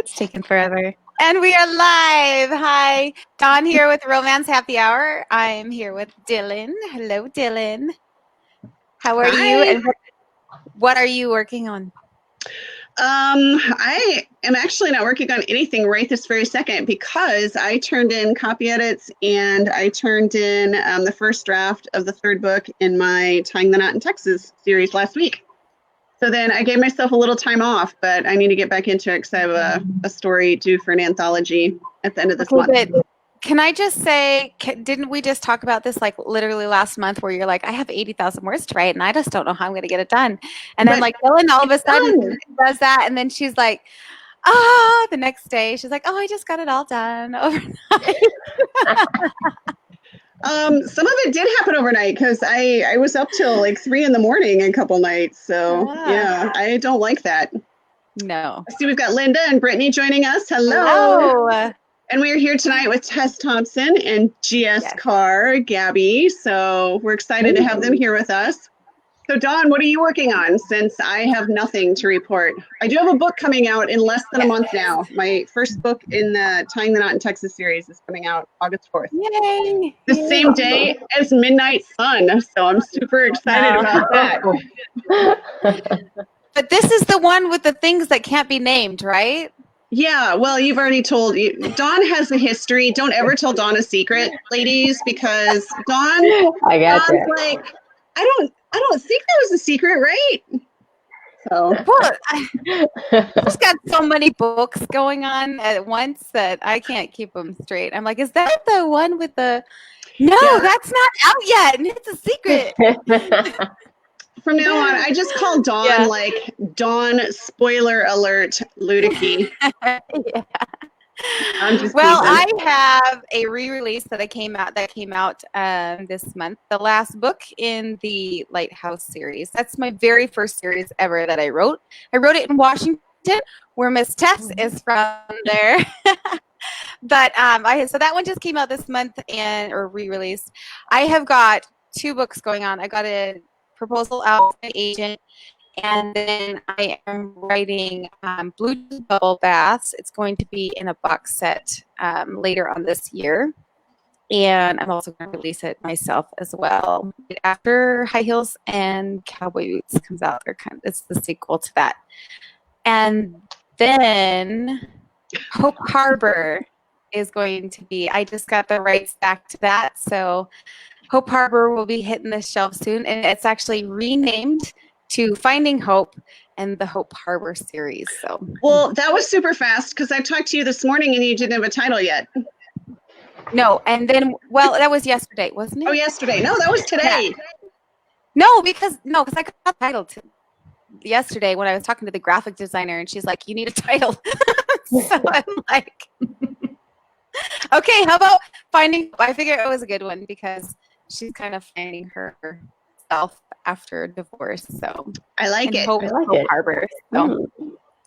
It's taken forever. And we are live. Hi. Dawn here with Romance Happy Hour. I'm here with Dylann. Hello, Dylann. How are you? And what are you working on? I am actually not working on anything right this very second because I turned in copy edits and I turned in the first draft of the third book in my Tying the Knot in Texas series last week. So then I gave myself a little time off, but I need to get back into it because I have a story due for an anthology at the end of this month. But can I just say, didn't we just talk about this like literally last month where you're like, I have 80,000 words to write and I just don't know how I'm going to get it done. And then like Dylann all of a sudden does that. And then she's like, the next day she's like, I just got it all done overnight. Some of it did happen overnight because I was up till like 3 a.m. a couple nights. So yeah, I don't like that. No. See, we've got Linda and Brittany joining us. Hello. And we are here tonight with Tess Thompson and G.S. Carr, Gabby. So we're excited to have them here with us. So Dawn, what are you working on since I have nothing to report? I do have a book coming out in less than a month now. My first book in the Tying the Knot in Texas series is coming out August 4th. Yay! The same day as Midnight Sun. So I'm super excited about that. But this is the one with the things that can't be named, right? Yeah, well, you've already told you. Dawn has a history. Don't ever tell Dawn a secret, ladies, because Dawn's like, I don't think that was a secret, right? So I've just got so many books going on at once that I can't keep them straight. I'm like, is that the one with the? No, that's not out yet, and it's a secret. From now on, I just call Dawn like Dawn spoiler alert Luedecke. I have a re-release that came out this month. The last book in the Lighthouse series. That's my very first series ever that I wrote. I wrote it in Washington, where Miss Tess is from there. But so that one just came out this month or re-released. I have got 2 books going on. I got a proposal out to my agent, and then I am writing Blue Bubble Baths. It's going to be in a box set later on this year, and I'm also going to release it myself as well. After High Heels and Cowboy Boots comes out, it's the sequel to that. And then Hope Harbor is going to be, I just got the rights back to that, so Hope Harbor will be hitting the shelf soon, and it's actually renamed to Finding Hope and the Hope Harbor series. So, well, that was super fast because I talked to you this morning and you didn't have a title yet. No, and then that was yesterday, wasn't it? Oh, yesterday. No, that was today. Yeah. No, because I got a title yesterday when I was talking to the graphic designer, and she's like, "You need a title." So I'm like, "Okay, how about Finding Hope?" I figured it was a good one because she's kind of finding herself after divorce. So I like it. Hope Harbor. So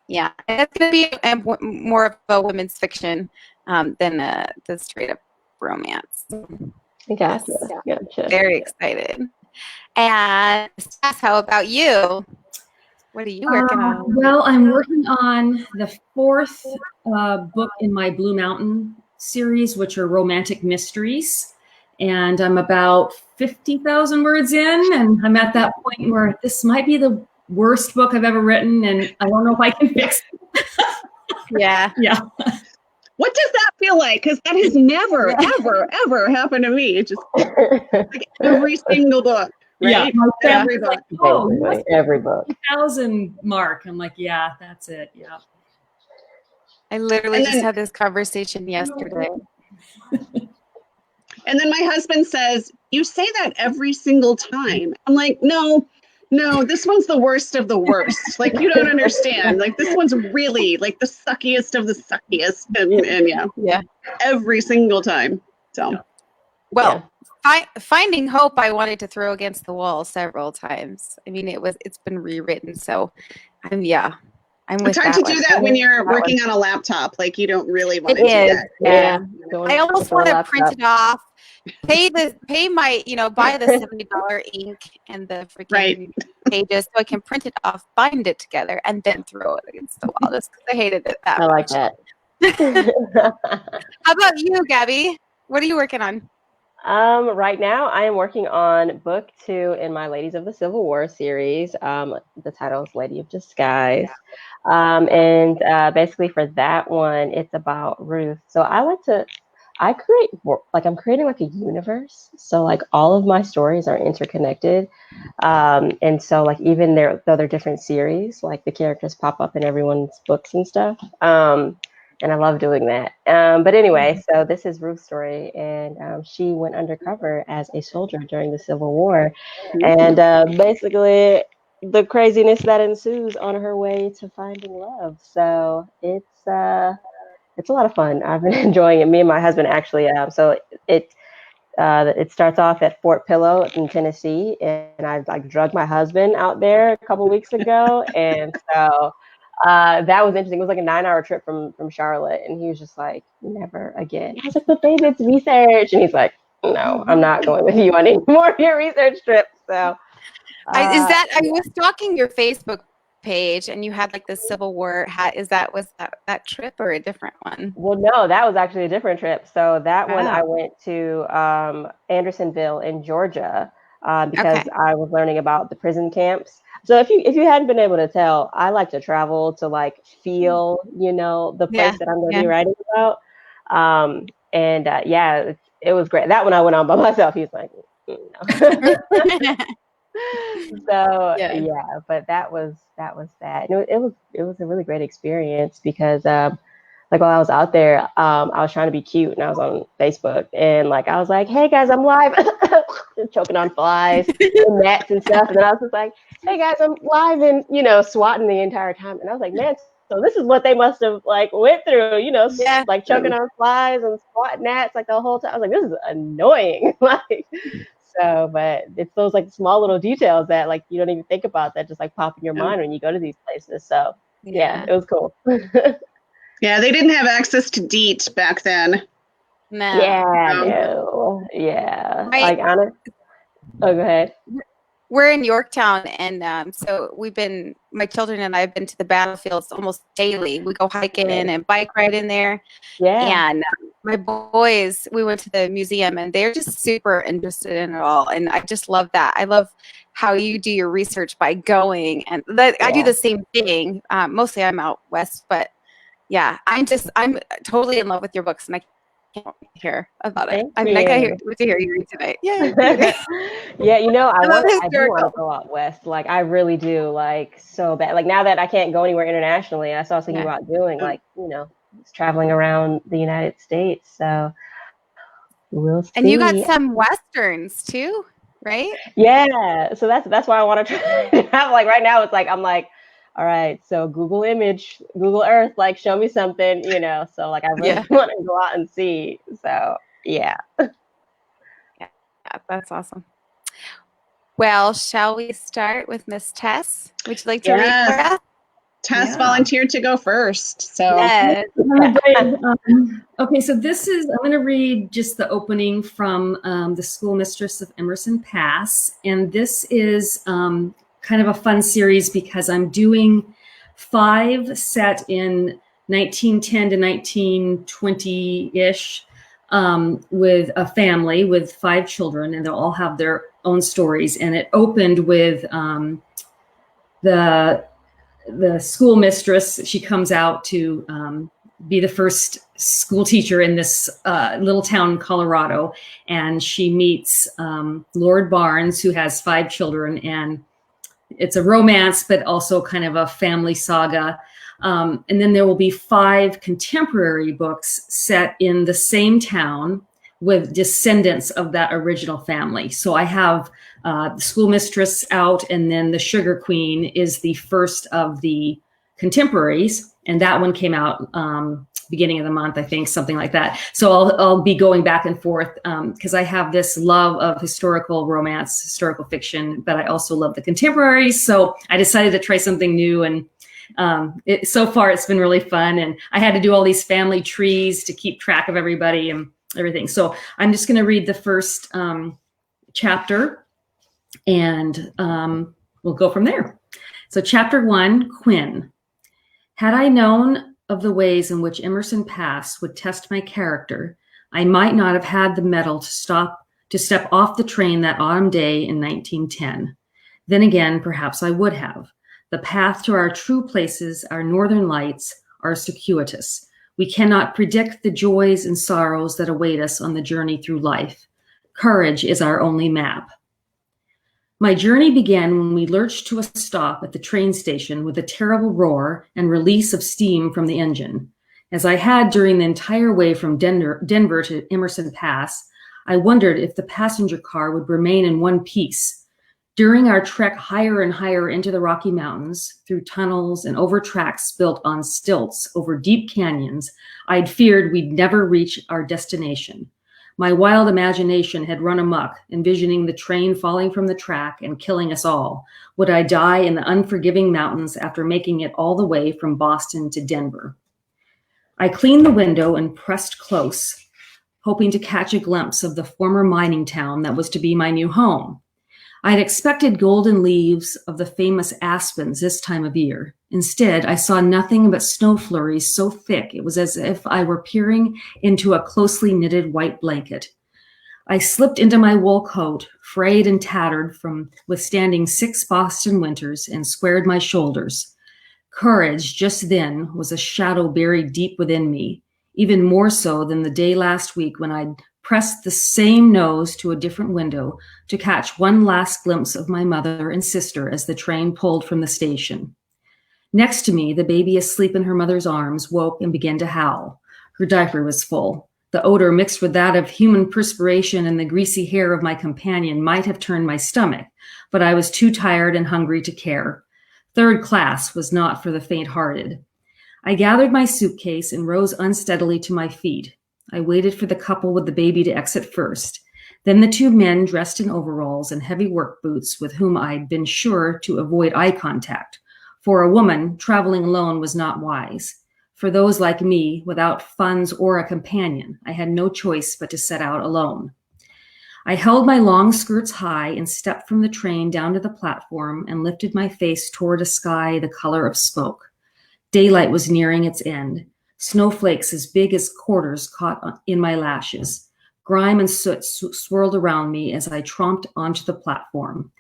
yeah, and it's going to be more of a women's fiction than the straight up romance. Yes. Gotcha. Very excited. And Tess, how about you? What are you working on? Well, I'm working on the 4th book in my Blue Mountain series, which are romantic mysteries. And I'm about 50,000 words in, and I'm at that point where this might be the worst book I've ever written, and I don't know if I can fix it. Yeah. What does that feel like? Because that has never, ever happened to me. It's just like every single book, right? Yeah. Every book. Like, every book. 50,000 mark. I'm like, yeah, that's it. Yeah. I literally just had this conversation yesterday. And then my husband says, "You say that every single time." I'm like, no, this one's the worst of the worst. Like, you don't understand. Like, this one's really like the suckiest of the suckiest. And every single time. So, Finding Hope, I wanted to throw against the wall several times. I mean, it's been rewritten. So I'm it's hard to do that when you're working on a laptop. Like, you don't really want to do that. Yeah. I almost want to print it off, pay my, buy the $70 ink and the freaking pages so I can print it off, bind it together, and then throw it against the wall just because I hated it that I much. like that. How about you, Gabby? What are you working on? Right now, I am working on book 2 in my Ladies of the Civil War series. The title is Lady of Disguise. And basically for that one, it's about Ruth. So I create, like I'm creating like a universe. So like all of my stories are interconnected. And so like even though they're different series, like the characters pop up in everyone's books and stuff. And I love doing that. But anyway, so this is Ruth's story, and she went undercover as a soldier during the Civil War, and basically the craziness that ensues on her way to finding love. So it's a lot of fun. I've been enjoying it. Me and my husband actually. So it starts off at Fort Pillow in Tennessee, and I like drug my husband out there a couple weeks ago, and so. That was interesting. It was like a 9-hour trip from Charlotte, and he was just like, "Never again." I was like, "But babe, it's research," and he's like, "No, I'm not going with you on any more of your research trips." So, I was stalking your Facebook page, and you had like the Civil War hat. Was that trip or a different one? Well, no, that was actually a different trip. So that one I went to Andersonville in Georgia because I was learning about the prison camps. So if you hadn't been able to tell, I like to travel to like feel, the place that I'm going to be writing about. It was great. That one I went on by myself. He's like, no. So but that was that. And it was a really great experience because like while I was out there, I was trying to be cute and I was on Facebook and like I was like, "Hey guys, I'm live," choking on flies and gnats and stuff. And then I was just like, "Hey guys, I'm live," and swatting the entire time. And I was like, "Man, so this is what they must have like went through, like choking on flies and swatting gnats like the whole time." I was like, "This is annoying." So, but it's those like small little details that like you don't even think about that just like pop in your mind when you go to these places. So it was cool. Yeah, they didn't have access to DEET back then. No. Yeah. Oh, go ahead. We're in Yorktown, and so my children and I have been to the battlefields almost daily. We go hiking and bike ride in there. Yeah. And my boys, we went to the museum, and they're just super interested in it all. And I just love that. I love how you do your research by going, and I do the same thing. Mostly I'm out west, but yeah, I'm totally in love with your books, and I can't hear about it. I mean, I can't wait to hear you read tonight. Yeah. Yeah, I do want to go out west. Like, I really do, like, so bad. Like, now that I can't go anywhere internationally, I was thinking about doing, like, traveling around the United States. So we'll see. And you got some Westerns too, right? Yeah. So that's why I want to try. Like, right now, it's like, I'm like, all right, so Google Earth, like show me something, so like I really want to go out and see. So yeah, that's awesome. Well, shall we start with Miss Tess? Would you like to read for us? Tess volunteered to go first. So okay, so I'm going to read just the opening from The Schoolmistress of Emerson Pass, and this is kind of a fun series because I'm doing 5 set in 1910 to 1920-ish with a family with 5 children, and they'll all have their own stories. And it opened with the schoolmistress. She comes out to be the first school teacher in this little town in Colorado, and she meets Lord Barnes, who has 5 children, and it's a romance, but also kind of a family saga. And then there will be 5 contemporary books set in the same town with descendants of that original family. So I have the Schoolmistress out, and then the Sugar Queen is the first of the contemporaries. And that one came out beginning of the month, I think, something like that. So I'll be going back and forth because I have this love of historical romance, historical fiction, but I also love the contemporaries. So I decided to try something new, and so far it's been really fun. And I had to do all these family trees to keep track of everybody and everything. So I'm just going to read the first chapter, and we'll we'll go from there. So chapter 1, Quinn. Had I known of the ways in which Emerson Pass would test my character, I might not have had the mettle to step off the train that autumn day in 1910. Then again, perhaps I would have. The path to our true places, our northern lights, are circuitous. We cannot predict the joys and sorrows that await us on the journey through life. Courage is our only map. My journey began when we lurched to a stop at the train station with a terrible roar and release of steam from the engine. As I had during the entire way from Denver to Emerson Pass, I wondered if the passenger car would remain in one piece. During our trek higher and higher into the Rocky Mountains, through tunnels and over tracks built on stilts over deep canyons, I'd feared we'd never reach our destination. My wild imagination had run amok, envisioning the train falling from the track and killing us all. Would I die in the unforgiving mountains after making it all the way from Boston to Denver? I cleaned the window and pressed close, hoping to catch a glimpse of the former mining town that was to be my new home. I'd expected golden leaves of the famous aspens this time of year. Instead, I saw nothing but snow flurries so thick it was as if I were peering into a closely knitted white blanket. I slipped into my wool coat, frayed and tattered from withstanding 6 Boston winters, and squared my shoulders. Courage, just then, was a shadow buried deep within me, even more so than the day last week when I'd pressed the same nose to a different window to catch one last glimpse of my mother and sister as the train pulled from the station. Next to me, the baby asleep in her mother's arms woke and began to howl. Her diaper was full. The odor mixed with that of human perspiration and the greasy hair of my companion might have turned my stomach, but I was too tired and hungry to care. Third class was not for the faint-hearted. I gathered my suitcase and rose unsteadily to my feet. I waited for the couple with the baby to exit first. Then the 2 men dressed in overalls and heavy work boots with whom I'd been sure to avoid eye contact. For a woman, traveling alone was not wise. For those like me, without funds or a companion, I had no choice but to set out alone. I held my long skirts high and stepped from the train down to the platform and lifted my face toward a sky the color of smoke. Daylight was nearing its end. Snowflakes as big as quarters caught in my lashes. Grime and soot swirled around me as I tromped onto the platform.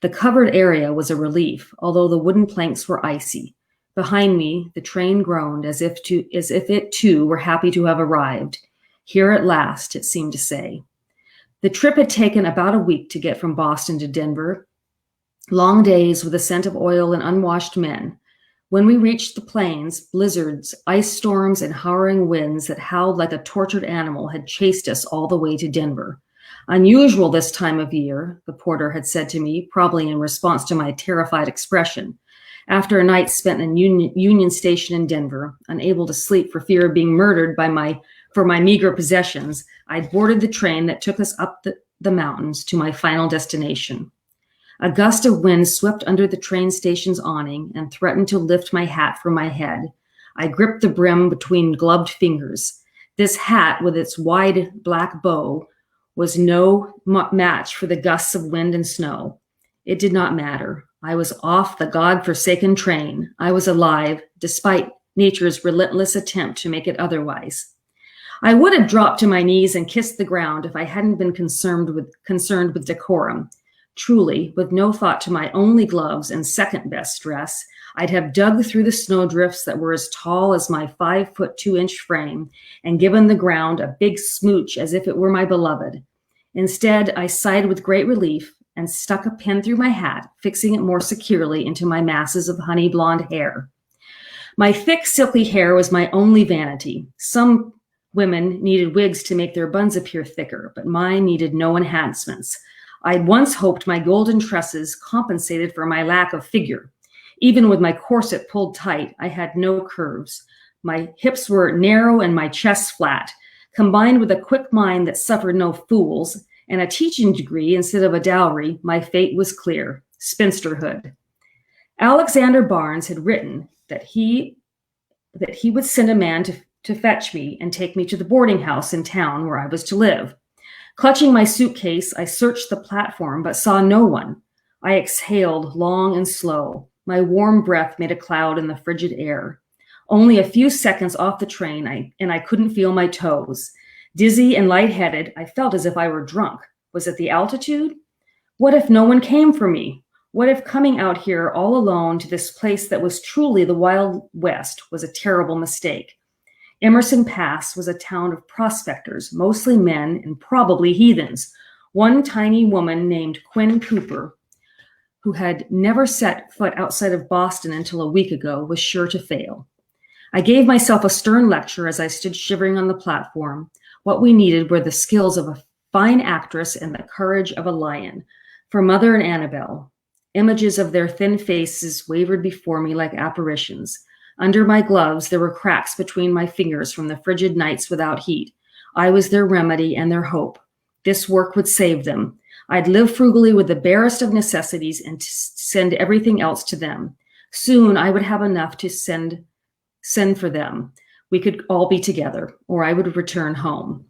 The covered area was a relief, although the wooden planks were icy. Behind me, the train groaned as if it too were happy to have arrived. Here at last, it seemed to say. The trip had taken about a week to get from Boston to Denver. Long days with a scent of oil and unwashed men. When we reached the plains, blizzards, ice storms, and howling winds that howled like a tortured animal had chased us all the way to Denver. Unusual this time of year, the porter had said to me, probably in response to my terrified expression. After a night spent in Union Station in Denver, unable to sleep for fear of being murdered for my meager possessions, I boarded the train that took us up the mountains to my final destination. A gust of wind swept under the train station's awning and threatened to lift my hat from my head. I gripped the brim between gloved fingers. This hat, with its wide black bow, was no match for the gusts of wind and snow. It did not matter. I was off the God-forsaken train. I was alive, despite nature's relentless attempt to make it otherwise. I would have dropped to my knees and kissed the ground if I hadn't been concerned with decorum. Truly, with no thought to my only gloves and second-best dress, I'd have dug through the snowdrifts that were as tall as my 5'2" frame and given the ground a big smooch as if it were my beloved. Instead, I sighed with great relief and stuck a pin through my hat, fixing it more securely into my masses of honey blonde hair. My thick, silky hair was my only vanity. Some women needed wigs to make their buns appear thicker, but mine needed no enhancements. I'd once hoped my golden tresses compensated for my lack of figure. Even with my corset pulled tight, I had no curves. My hips were narrow and my chest flat. Combined with a quick mind that suffered no fools and a teaching degree instead of a dowry, my fate was clear: spinsterhood. Alexander Barnes had written that he would send a man to fetch me and take me to the boarding house in town where I was to live. Clutching my suitcase, I searched the platform but saw no one. I exhaled long and slow. My warm breath made a cloud in the frigid air. Only a few seconds off the train, and I couldn't feel my toes. Dizzy and lightheaded, I felt as if I were drunk. Was it the altitude? What if no one came for me? What if coming out here all alone to this place that was truly the Wild West was a terrible mistake? Emerson Pass was a town of prospectors, mostly men and probably heathens. One tiny woman named Quinn Cooper, who had never set foot outside of Boston until a week ago, was sure to fail. I gave myself a stern lecture as I stood shivering on the platform. What we needed were the skills of a fine actress and the courage of a lion. For Mother and Annabelle, images of their thin faces wavered before me like apparitions. Under my gloves, there were cracks between my fingers from the frigid nights without heat. I was their remedy and their hope. This work would save them. I'd live frugally with the barest of necessities and send everything else to them. Soon I would have enough to send for them. We could all be together, or I would return home.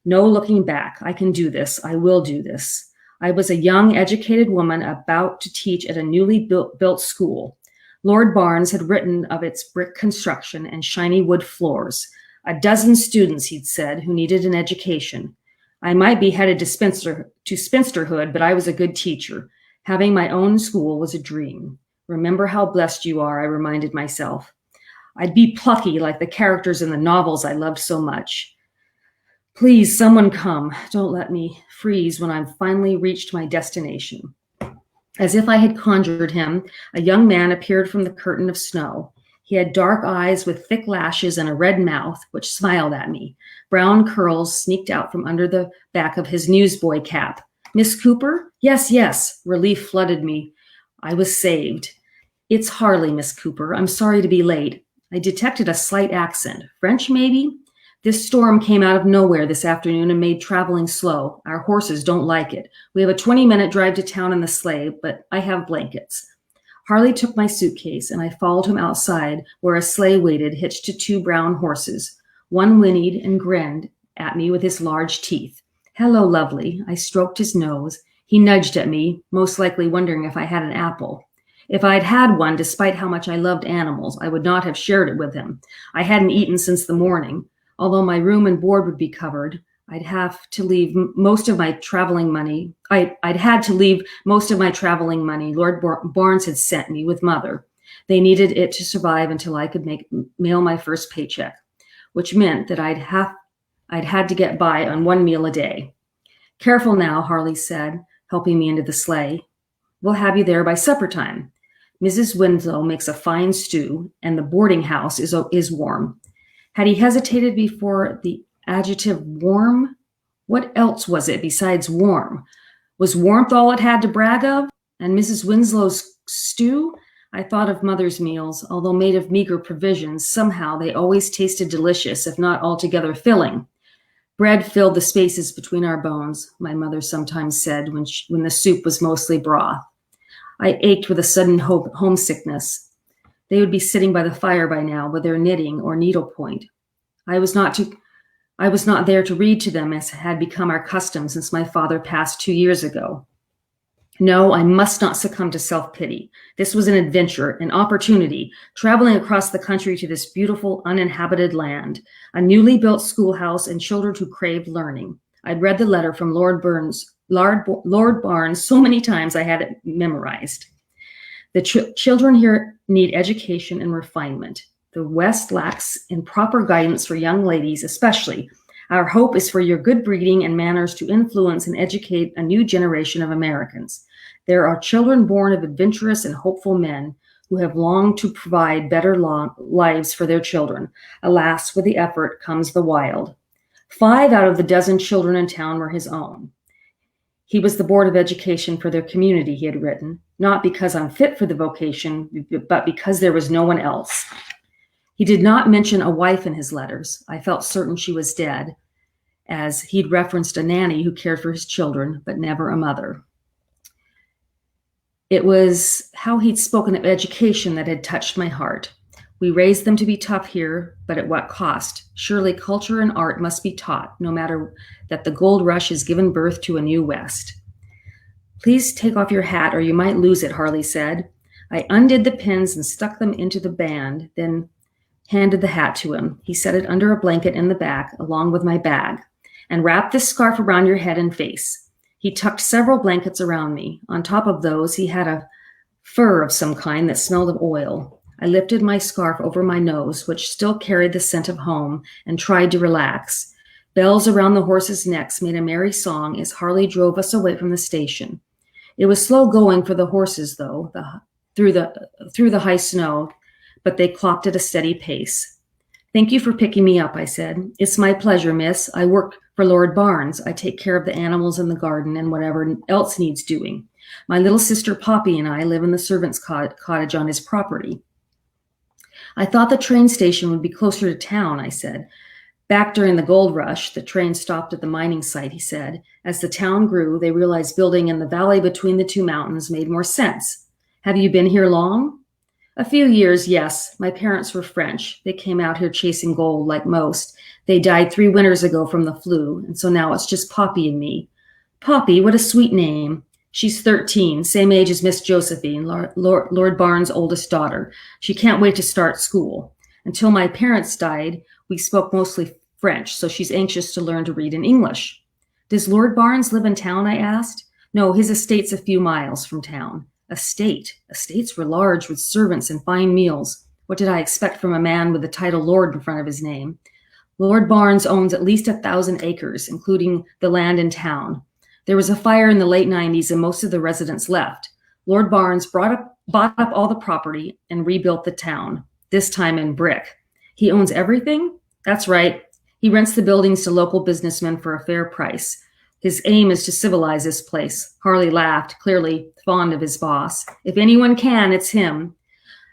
No looking back. I can do this. I will do this. I was a young, educated woman about to teach at a newly built school. Lord Barnes had written of its brick construction and shiny wood floors. A dozen students, he'd said, who needed an education. I might be headed to spinsterhood, but I was a good teacher. Having my own school was a dream. Remember how blessed you are, I reminded myself. I'd be plucky like the characters in the novels I loved so much. Please, someone come. Don't let me freeze when I've finally reached my destination. As if I had conjured him, a young man appeared from the curtain of snow. He had dark eyes with thick lashes and a red mouth, which smiled at me. Brown curls sneaked out from under the back of his newsboy cap. Miss Cooper? Yes, yes. Relief flooded me. I was saved. It's Harley, Miss Cooper. I'm sorry to be late. I detected a slight accent. French, maybe? This storm came out of nowhere this afternoon and made traveling slow. Our horses don't like it. We have a 20-minute drive to town in the sleigh, but I have blankets. Harley took my suitcase, and I followed him outside where a sleigh waited hitched to two brown horses. One whinnied and grinned at me with his large teeth. Hello, lovely. I stroked his nose. He nudged at me, most likely wondering if I had an apple. If I'd had one, despite how much I loved animals, I would not have shared it with him. I hadn't eaten since the morning. Although my room and board would be covered, I'd have to leave most of my traveling money. I'd had to leave most of my traveling money Lord Barnes had sent me with Mother. They needed it to survive until I could mail my first paycheck, which meant that I'd had to get by on one meal a day. Careful now, Harley said, helping me into the sleigh. We'll have you there by supper time. Mrs. Winslow makes a fine stew, and the boarding house is warm. Had he hesitated before the adjective warm? What else was it besides warm? Was warmth all it had to brag of? And Mrs. Winslow's stew? I thought of Mother's meals, although made of meager provisions, somehow they always tasted delicious, if not altogether filling. Bread filled the spaces between our bones, my mother sometimes said when the soup was mostly broth. I ached with a sudden homesickness. They would be sitting by the fire by now with their knitting or needlepoint. I was not there to read to them as had become our custom since my father passed 2 years ago. No, I must not succumb to self-pity. This was an adventure, an opportunity, traveling across the country to this beautiful, uninhabited land, a newly built schoolhouse and children who craved learning. I'd read the letter from Lord Barnes so many times I had it memorized. The children here need education and refinement. The West lacks in proper guidance for young ladies, especially. Our hope is for your good breeding and manners to influence and educate a new generation of Americans. There are children born of adventurous and hopeful men who have longed to provide better lives for their children. Alas, with the effort comes the wild. 5 out of the dozen children in town were his own. He was the board of education for their community, he had written, not because I'm fit for the vocation, but because there was no one else. He did not mention a wife in his letters. I felt certain she was dead, as he'd referenced a nanny who cared for his children, but never a mother. It was how he'd spoken of education that had touched my heart. We raised them to be tough here, but at what cost? Surely culture and art must be taught, no matter that the gold rush has given birth to a new West. Please take off your hat or you might lose it, Harley said. I undid the pins and stuck them into the band, then handed the hat to him. He set it under a blanket in the back, along with my bag, and wrapped this scarf around your head and face. He tucked several blankets around me. On top of those, he had a fur of some kind that smelled of oil. I lifted my scarf over my nose, which still carried the scent of home, and tried to relax. Bells around the horses' necks made a merry song as Harley drove us away from the station. It was slow going for the horses, though, through the high snow, but they clopped at a steady pace. Thank you for picking me up, I said. It's my pleasure, miss. I work for Lord Barnes. I take care of the animals in the garden and whatever else needs doing. My little sister Poppy and I live in the servant's cottage on his property. I thought the train station would be closer to town, I said. Back during the gold rush, the train stopped at the mining site, he said. As the town grew, they realized building in the valley between the two mountains made more sense. Have you been here long? A few years, yes. My parents were French. They came out here chasing gold like most. They died 3 winters ago from the flu, and so now it's just Poppy and me. Poppy, what a sweet name. She's 13, same age as Miss Josephine, Lord Barnes' oldest daughter. She can't wait to start school. Until my parents died, we spoke mostly French, so she's anxious to learn to read in English. Does Lord Barnes live in town, I asked. No, his estate's a few miles from town. Estates were large with servants and fine meals. What did I expect from a man with the title Lord in front of his name? Lord Barnes owns at least 1,000 acres, including the land in town. There was a fire in the late 90s and most of the residents left. Lord Barnes bought up all the property and rebuilt the town, this time in brick. He owns everything? That's right. He rents the buildings to local businessmen for a fair price. His aim is to civilize this place. Harley laughed, clearly fond of his boss. If anyone can, it's him.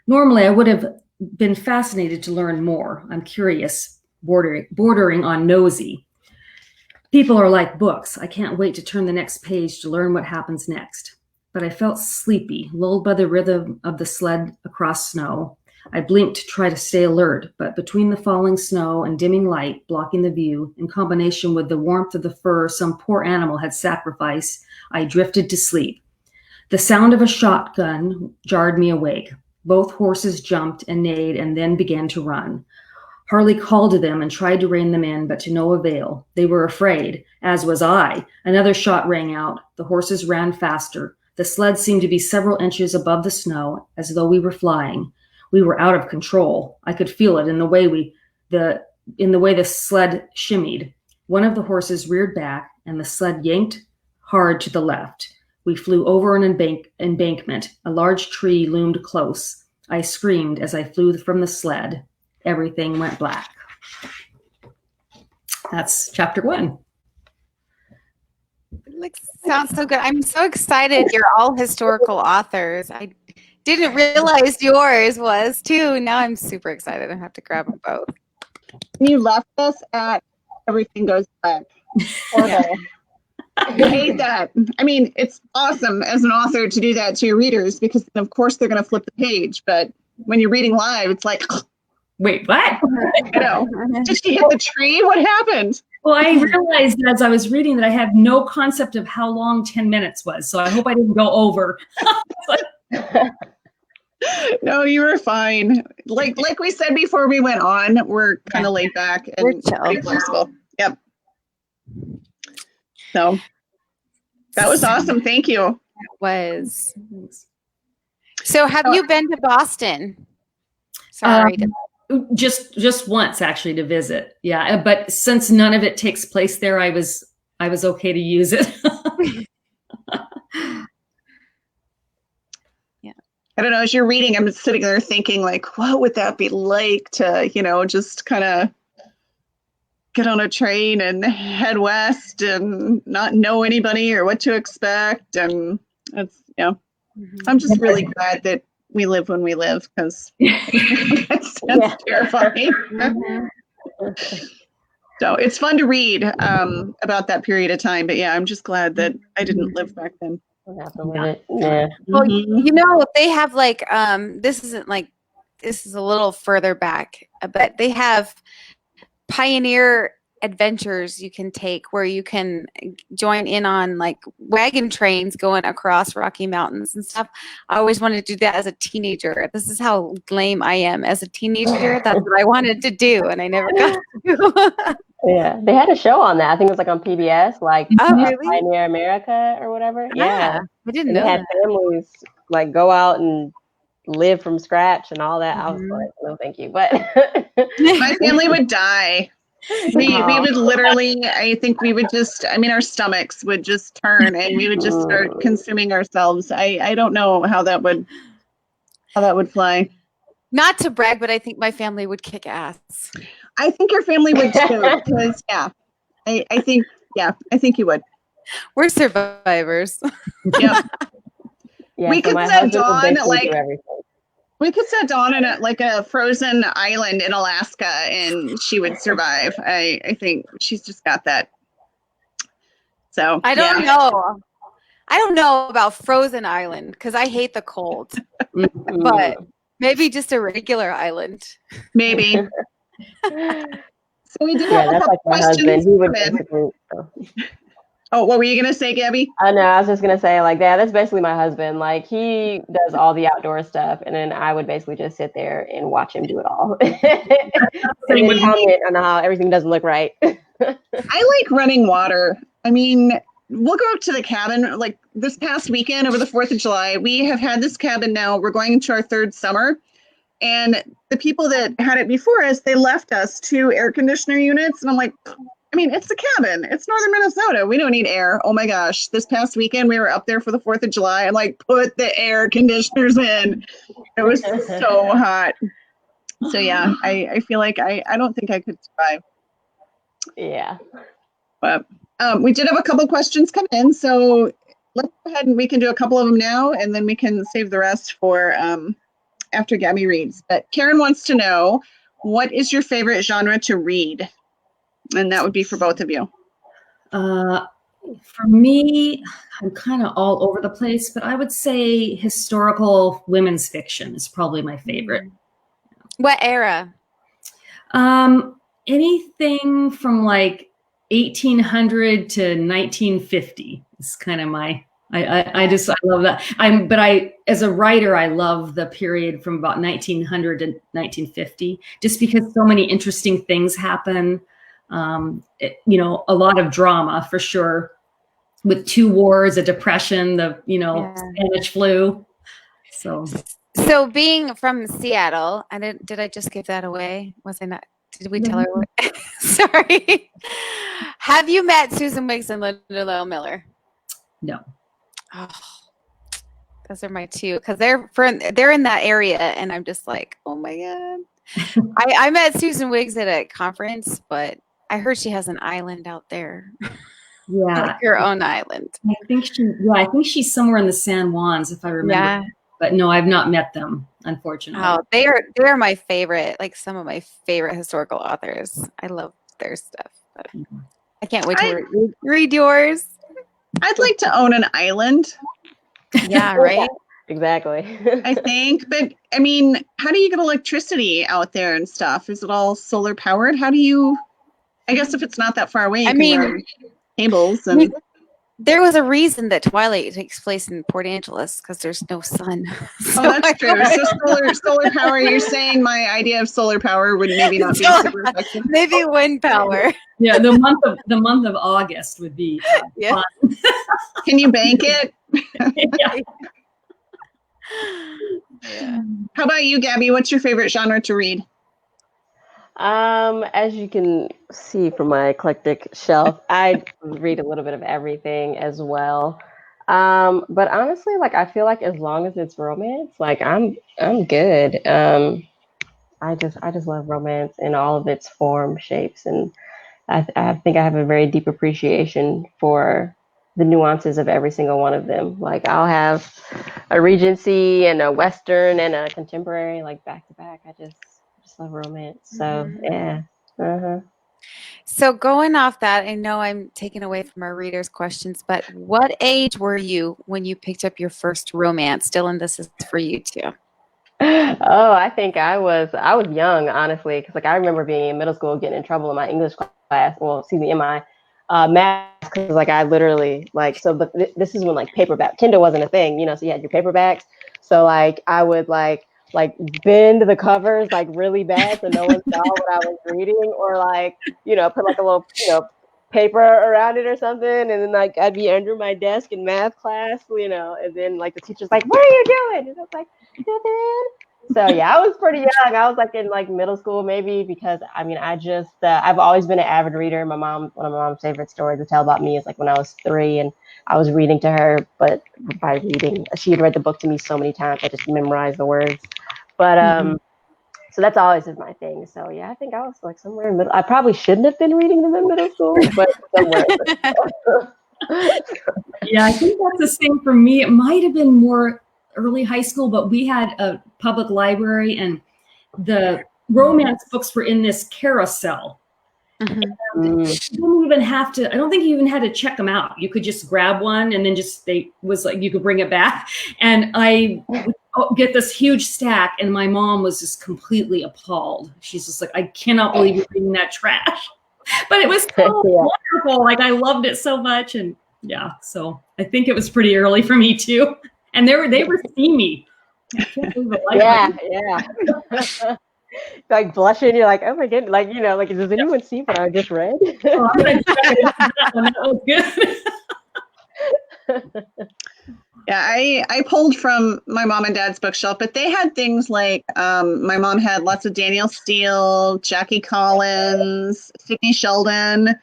Normally, I would have been fascinated to learn more. I'm curious, bordering on nosy. People are like books. I can't wait to turn the next page to learn what happens next. But I felt sleepy, lulled by the rhythm of the sled across snow. I blinked to try to stay alert, but between the falling snow and dimming light blocking the view, in combination with the warmth of the fur some poor animal had sacrificed, I drifted to sleep. The sound of a shotgun jarred me awake. Both horses jumped and neighed and then began to run. Harley called to them and tried to rein them in, but to no avail. They were afraid, as was I. Another shot rang out. The horses ran faster. The sled seemed to be several inches above the snow, as though we were flying. We were out of control. I could feel it in the way the sled shimmied. One of the horses reared back, and the sled yanked hard to the left. We flew over an embankment. A large tree loomed close. I screamed as I flew from the sled. Everything went black. That's chapter 1. Sounds so good. I'm so excited. You're all historical authors. I didn't realize yours was too. Now I'm super excited. I have to grab them both. You left us at everything goes black. Yeah. I hate that. I mean, it's awesome as an author to do that to your readers because, of course, they're going to flip the page. But when you're reading live, it's like, wait, what? You know, did she hit the tree? What happened? Well, I realized as I was reading that I had no concept of how long 10 minutes was. So I hope I didn't go over. No, you were fine. Like we said before we went on, we're kind of laid back and pretty flexible. Yep. So that was awesome. Thank you. It was. So have you been to Boston? Sorry. Just once actually to visit. Yeah. But since none of it takes place there, I was okay to use it. I don't know, as you're reading, I'm sitting there thinking like, what would that be like to, just kind of get on a train and head west and not know anybody or what to expect. And it's, I'm just really glad that we live when we live because that's terrifying. So it's fun to read about that period of time. But yeah, I'm just glad that I didn't live back then. Yeah. Well, they have this is a little further back, but they have pioneer adventures you can take where you can join in on like wagon trains going across Rocky Mountains and stuff. I always wanted to do that as a teenager. This is how lame I am. As a teenager, that's what I wanted to do, and I never got to. Yeah, they had a show on that. I think it was like on PBS, like really? Pioneer America or whatever. Yeah, I didn't and know they had that. families like go out and live from scratch and all that. I was like, no, thank you. But my family would die. We would literally, I think we would just, I mean, our stomachs would just turn and we would just start consuming ourselves. I don't know how that would fly. Not to brag, but I think my family would kick ass. I think your family would too, because I think you would. We're survivors. Yep. yeah, We so could my set husband would Dawn basically like do everything. we could set Dawn in a frozen island in Alaska, and she would survive. I think she's just got that. So I don't know. I don't know about frozen island because I hate the cold. But maybe just a regular island. Maybe. So we did have a that's couple like my questions husband. He would come in. basically. Oh, what were you gonna say, Gabby? I know. I was just gonna say like that. That's basically my husband. Like he does all the outdoor stuff, and then I would basically just sit there and watch him do it all, and then comment on how everything doesn't look right. I like running water. I mean, we'll go up to the cabin. Like this past weekend over the 4th of July, we have had this cabin now. We're going into our 3rd summer. And the people that had it before us, they left us 2 air conditioner units. And I'm like, I mean, it's a cabin. It's northern Minnesota. We don't need air. Oh my gosh. This past weekend, we were up there for the 4th of July. I'm like, put the air conditioners in. It was so hot. So yeah, I feel like I don't think I could survive. Yeah. But we did have a couple questions come in. So let's go ahead and we can do a couple of them now, and then we can save the rest for after Gabby reads. But Karen wants to know, what is your favorite genre to read? And that would be for both of you. For me, I'm kind of all over the place, but I would say historical women's fiction is probably my favorite. What era? Anything from like 1800 to 1950 is kind of my. I love that. As a writer, I love the period from about 1900 to 1950, just because so many interesting things happen. A lot of drama for sure, with 2 wars, a depression, Spanish flu. So being from Seattle, did I just give that away? Was I not? Did we tell her? Sorry. Have you met Susan Wiggs and Linda Miller? No. Oh, those are my 2 because they're in that area, and I'm just like, oh my god. I met Susan Wiggs at a conference, but I heard she has an island out there. Yeah, like her own island. I think she's somewhere in the San Juans, if I remember. Yeah. But no, I've not met them, unfortunately. Oh, they're my favorite, like some of my favorite historical authors. I love their stuff. But I can't wait to read yours. I'd like to own an island. Yeah, right? Exactly. I think. But I mean, how do you get electricity out there and stuff? Is it all solar powered? How do you, I guess if it's not that far away, you can run cables. And there was a reason that Twilight takes place in Port Angeles, because there's no sun. So that's true. So solar power, you're saying my idea of solar power would maybe not be super effective. Maybe wind power. Yeah, the month of August would be fun. Can you bank it? Yeah. How about you, Gabby? What's your favorite genre to read? As you can see from my eclectic shelf, I read a little bit of everything as well. But honestly, like I feel like as long as it's romance, like I'm good. I just love romance in all of its form, shapes, and I think I have a very deep appreciation for the nuances of every single one of them. Like I'll have a Regency and a Western and a contemporary, like back to back. I just love romance. So yeah. So going off that, I know I'm taking away from our readers' questions, but what age were you when you picked up your first romance? Dylan, this is for you too. Oh, I think I was young, honestly, because like I remember being in middle school, getting in trouble in my English class. Well, excuse me, in my math, because like I literally like so. But this is when like paperback Kindle wasn't a thing, you know. So you had your paperbacks. So like I would like bend the covers like really bad so no one saw what I was reading, or like, you know, put like a little, you know, paper around it or something, and then like I'd be under my desk in math class, you know, and then like the teacher's like, "What are you doing?" And I was like, "Nothing." So yeah, I was pretty young. I was like in like middle school maybe, because I mean I just I've always been an avid reader. One of my mom's favorite stories to tell about me is like when I was 3 and I was reading to her, but by reading, she had read the book to me so many times I just memorized the words. But so that's always been my thing. So yeah, I think I was like somewhere in middle. I probably shouldn't have been reading them in middle school, but somewhere. Yeah, I think that's the same for me. It might have been more early high school, but we had a public library and the romance books were in this carousel. Mm-hmm. You didn't even have to, I don't think you even had to check them out. You could just grab one and then you could bring it back. And I would get this huge stack and my mom was just completely appalled. She's just like, I cannot believe you're reading that trash. But it was so wonderful. Like I loved it so much. And yeah, so I think it was pretty early for me too. And they were steamy. Yeah. Like blushing, you're like, oh my goodness, like, you know, like, does anyone see what I just read? That was good. Yeah, I pulled from my mom and dad's bookshelf, but they had things like my mom had lots of Daniel Steele, Jackie Collins, Sidney Sheldon,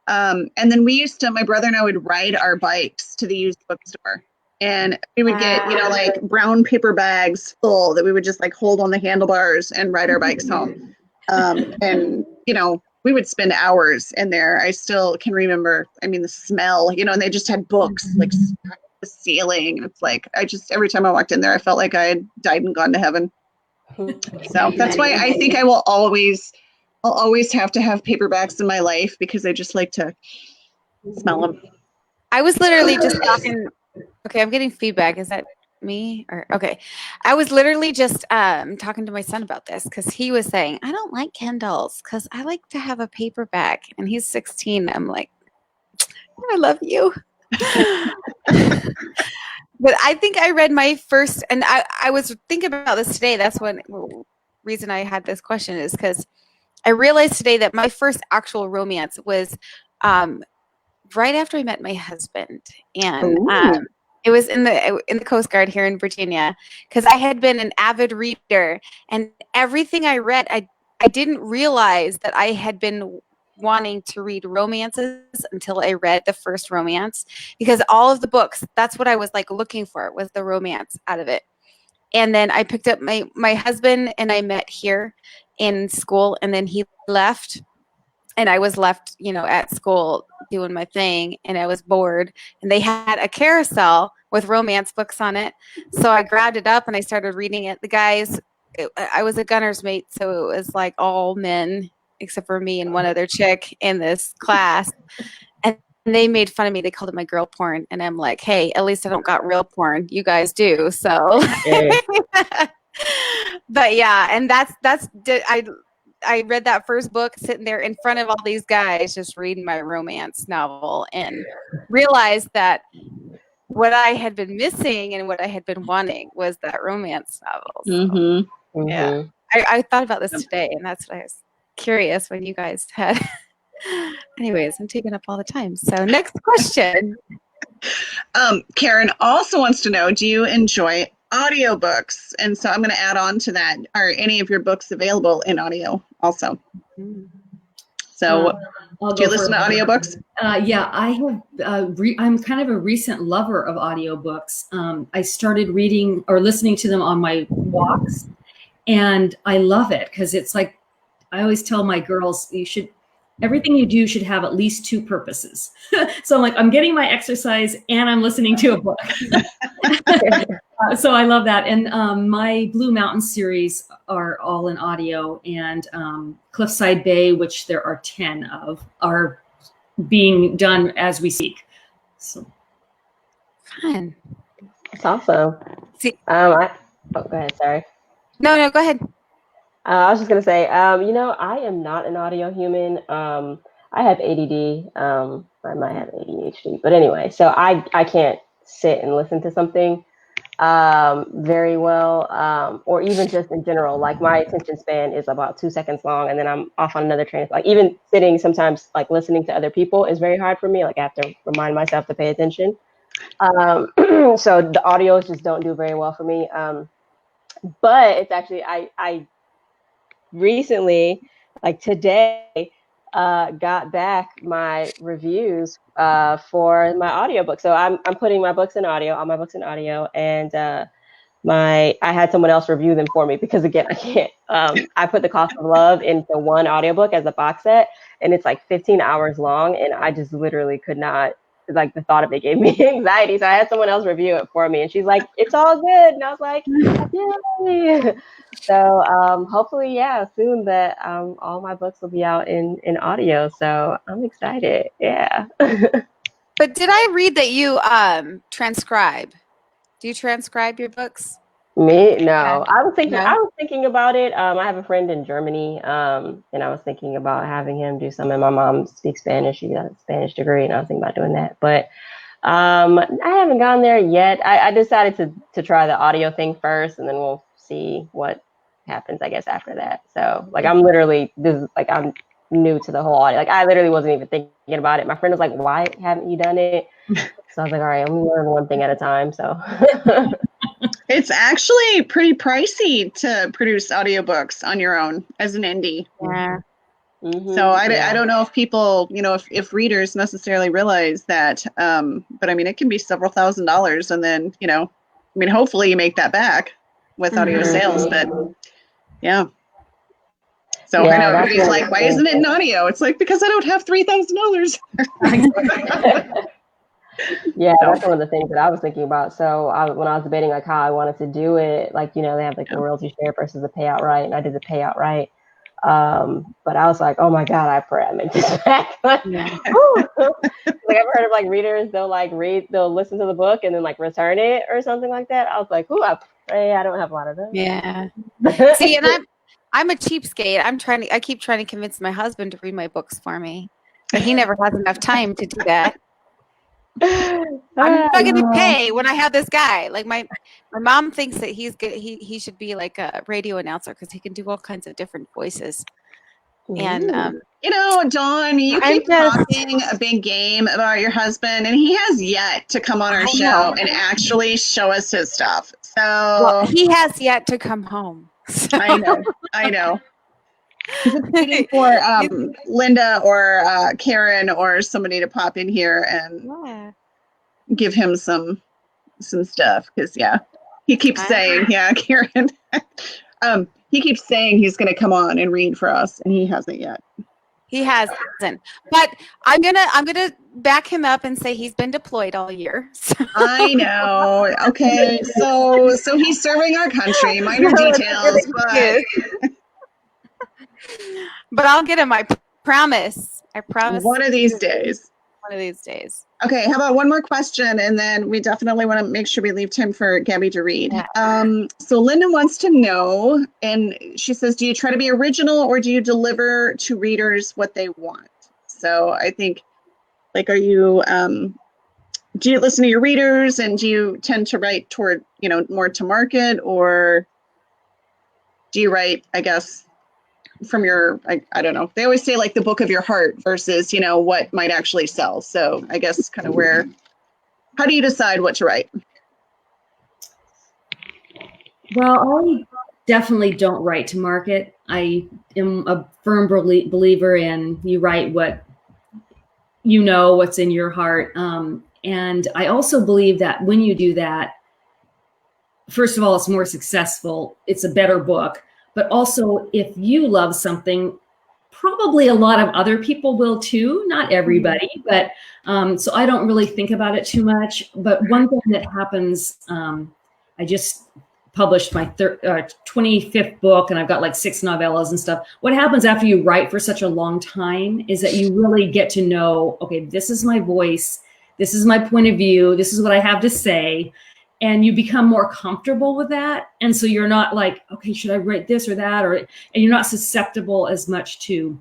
and then my brother and I would ride our bikes to the used bookstore. And we would get, you know, like brown paper bags full that we would just like hold on the handlebars and ride our bikes home. And, you know, we would spend hours in there. I still can remember, I mean, the smell, you know, and they just had books like stuck to the ceiling. It's like, every time I walked in there, I felt like I had died and gone to heaven. So that's why I think I'll always have to have paperbacks in my life, because I just like to smell them. I was literally just talking. Okay, I'm getting feedback. Is that me? Or okay. I was literally just talking to my son about this because he was saying, I don't like Kindles because I like to have a paperback. And he's 16. I'm like, I love you. But I think I read my first, and I was thinking about this today. That's one reason I had this question, is because I realized today that my first actual romance was right after I met my husband. And it was in the Coast Guard here in Virginia, because I had been an avid reader, and everything I read, I didn't realize that I had been wanting to read romances until I read the first romance, because all of the books, that's what I was like looking for, was the romance out of it. And then I picked up my husband, and I met here in school, and then he left. And I was left, you know, at school doing my thing, and I was bored, and they had a carousel with romance books on it. So I grabbed it up and I started reading it. The guys, I was a gunner's mate, so it was like all men except for me and one other chick in this class. And they made fun of me. They called it my girl porn. And I'm like, hey, at least I don't got real porn. You guys do. So, but yeah, and I read that first book sitting there in front of all these guys just reading my romance novel, and realized that what I had been missing and what I had been wanting was that romance novel. So, yeah, I thought about this today, and that's what I was curious when you guys had. Anyways, I'm taking up all the time. So next question. Karen also wants to know, do you enjoy audiobooks? And so I'm going to add on to that. Are any of your books available in audio also? So do you listen to audiobooks? Yeah, I have. I'm kind of a recent lover of audiobooks. I started reading or listening to them on my walks, and I love it because it's like, I always tell my girls, everything you do should have at least two purposes. So I'm like, I'm getting my exercise and I'm listening to a book. So I love that. And my Blue Mountain series are all in audio, and Cliffside Bay, which there are 10 of, are being done as we speak. So fun. That's awesome. See, go ahead. Sorry. No, go ahead. I was just going to say, I am not an audio human. I have ADD. I might have ADHD, but anyway, so I can't sit and listen to something very well, or even just in general. Like my attention span is about 2 seconds long, and then I'm off on another train. Like even sitting, sometimes like listening to other people is very hard for me. Like I have to remind myself to pay attention. So the audios just don't do very well for me. But it's actually I recently, like today, got back my reviews for my audiobook. So I'm putting my books in audio, all my books in audio, and I had someone else review them for me because again, I can't. I put The Cost of Love into one audiobook as a box set, and it's like 15 hours long, and I just literally could not. Like the thought of it gave me anxiety. So I had someone else review it for me, and she's like, "It's all good," and I was like, "Yay!" So hopefully, yeah, soon that all my books will be out in audio. So I'm excited. Yeah. But did I read that you transcribe? Do you transcribe your books? Me? No. Yeah. I was thinking. No? I was thinking about it. I have a friend in Germany, and I was thinking about having him do some. And my mom speaks Spanish. She got a Spanish degree, and I was thinking about doing that. But I haven't gone there yet. I decided to try the audio thing first, and then we'll see what happens, I guess, after that. So like I'm new to the whole audio. Like I literally wasn't even thinking about it. My friend was like, "Why haven't you done it?" So I was like, "All right, I'm gonna learn one thing at a time." So It's actually pretty pricey to produce audiobooks on your own as an indie. Yeah. Mm-hmm. So I don't know if people, if readers necessarily realize that, but I mean, it can be several $1,000s, and then, hopefully you make that back with audio sales, but yeah. So I know everybody's like, why isn't it in audio? It's like, because I don't have $3,000. Yeah, that's one of the things that I was thinking about. So when I was debating like how I wanted to do it, like, they have like the royalty share versus the payout right, and I did the payout right. But I was like, oh my God, I pray I make this back. Like I've heard of like readers, they'll listen to the book and then like return it or something like that. I was like, I pray I don't have a lot of them. Yeah. See, and I'm a cheapskate. I keep trying to convince my husband to read my books for me, but he never has enough time to do that. I'm not going to pay when I have this guy. Like my mom thinks that he's good. He should be like a radio announcer because he can do all kinds of different voices. And Dawn, you keep talking a big game about your husband, and he has yet to come on our show and actually show us his stuff. So he has yet to come home. So. I know. He's waiting for Linda or Karen or somebody to pop in here and give him some stuff, because he keeps saying, Karen, he keeps saying he's going to come on and read for us, and he hasn't yet. He hasn't, but I'm gonna back him up and say he's been deployed all year. So. I know. Okay, so he's serving our country. Minor details, but I'll get him. I promise. One of these days. Okay, how about one more question, and then we definitely want to make sure we leave time for Gabby to read. So Linda wants to know, and she says, do you try to be original, or do you deliver to readers what they want? So I think, like, are you, do you listen to your readers, and do you tend to write toward, more to market, or do you write, I guess, from your, I don't know. They always say like the book of your heart versus, what might actually sell. So I guess kind of how do you decide what to write? Well, I definitely don't write to market. I am a firm believer in you write what what's in your heart. And I also believe that when you do that, first of all, it's more successful. It's a better book. But also, if you love something, probably a lot of other people will too. Not everybody, but so I don't really think about it too much. But one thing that happens, I just published my 25th book, and I've got like 6 novellas and stuff. What happens after you write for such a long time is that you really get to know, okay, this is my voice, this is my point of view, this is what I have to say. And you become more comfortable with that. And so you're not like, okay, should I write this or that? And you're not susceptible as much to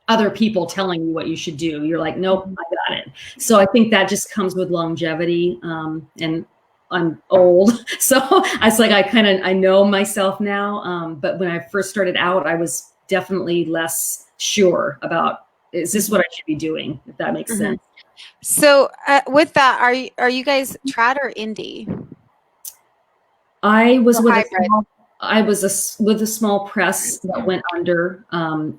other people telling you what you should do. You're like, nope, I got it. So I think that just comes with longevity. And I'm old, so it's like I know myself now. But when I first started out, I was definitely less sure about, is this what I should be doing, if that makes sense. So with that, are you guys trad or indie? I was with a small press that went under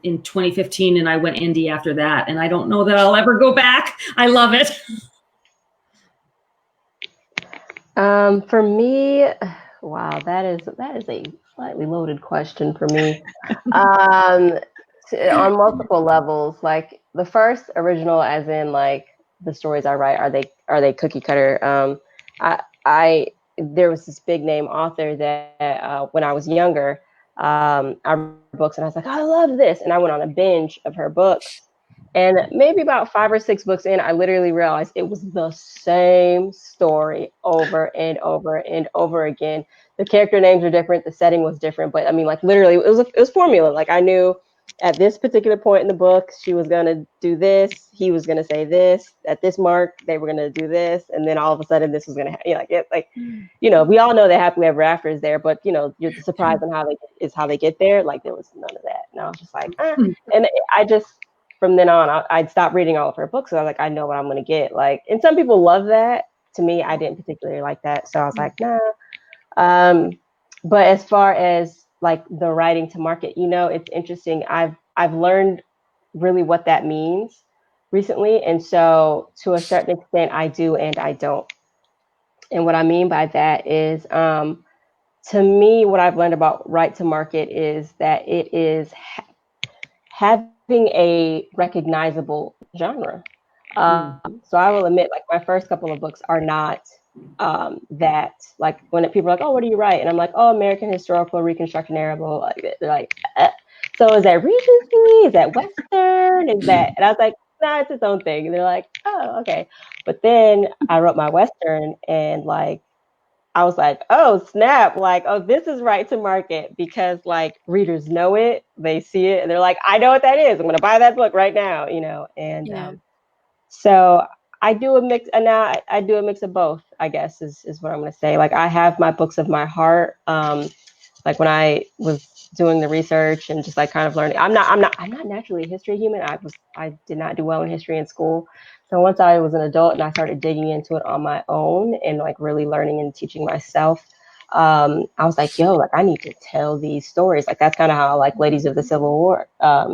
in 2015, and I went indie after that. And I don't know that I'll ever go back. I love it. For me, wow, that is a slightly loaded question for me. On multiple levels, like the first original, as in like the stories I write, are they cookie cutter? There was this big name author that when I was younger, I read books and I was like, I love this, and I went on a binge of her books. And maybe about 5 or 6 books in, I literally realized it was the same story over and over and over again. The character names were different, the setting was different, but I mean, like literally, it was formula. Like I knew at this particular point in the book, she was gonna do this, he was gonna say this. At this mark, they were gonna do this, and then all of a sudden, this was gonna happen. We all know that happily ever after is there, but you're surprised on how they get there. Like there was none of that, and I was just like, and I just. From then on, I'd stop reading all of her books. So I was like, I know what I'm going to get. Like, and some people love that. To me, I didn't particularly like that. So I was like, nah. But as far as like the writing to market, it's interesting. I've learned really what that means recently. And so to a certain extent, I do and I don't. And what I mean by that is, to me, what I've learned about right to market is that it is having a recognizable genre. So I will admit, like my first couple of books are not that. Like when people are like, "Oh, what do you write?" and I'm like, "Oh, American historical reconstruction narrative." Like they're like, "So is that Regency? Is that Western? Is that?" And I was like, "Nah, it's its own thing." And they're like, "Oh, okay." But then I wrote my Western, and like I was like, oh, snap. Like, oh, this is right to market because like readers know it, they see it, and they're like, I know what that is. I'm going to buy that book right now, And so I do a mix, and now I do a mix of both, I guess, is what I'm going to say. Like I have my books of my heart. Like when I was doing the research and just like kind of learning, I'm not naturally a history human. I did not do well in history in school. So once I was an adult and I started digging into it on my own and like really learning and teaching myself, I was like, yo, like I need to tell these stories. Like that's kind of how like Ladies of the Civil War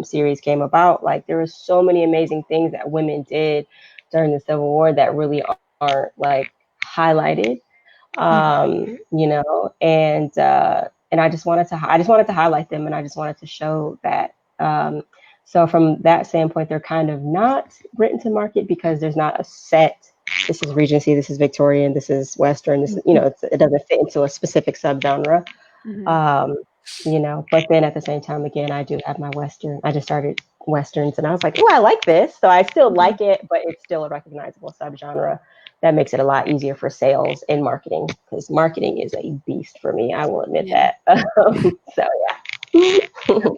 series came about. Like there were so many amazing things that women did during the Civil War that really aren't like highlighted, and I just wanted to highlight them, and I just wanted to show that. So from that standpoint, they're kind of not written to market because there's not a set. This is Regency, this is Victorian, this is Western. This is, it doesn't fit into a specific subgenre. But then at the same time, again, I do have my Western. I just started Westerns, and I was like, oh, I like this. So I still like it, but it's still a recognizable subgenre. That makes it a lot easier for sales and marketing because marketing is a beast for me. I will admit that. So yeah.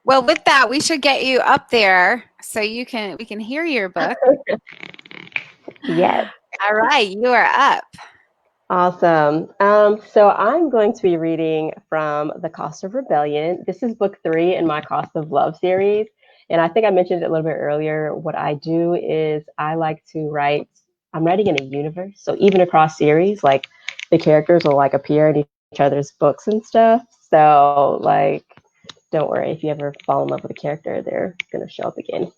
Well, with that, we should get you up there so we can hear your book. Yes. All right, you are up. Awesome. So I'm going to be reading from The Cost of Rebellion. This is book 3 in my Cost of Love series. And I think I mentioned it a little bit earlier. What I do is I like to write, I'm writing in a universe. So even across series, like the characters will like appear in each other's books and stuff. So like, don't worry, if you ever fall in love with a character, they're going to show up again.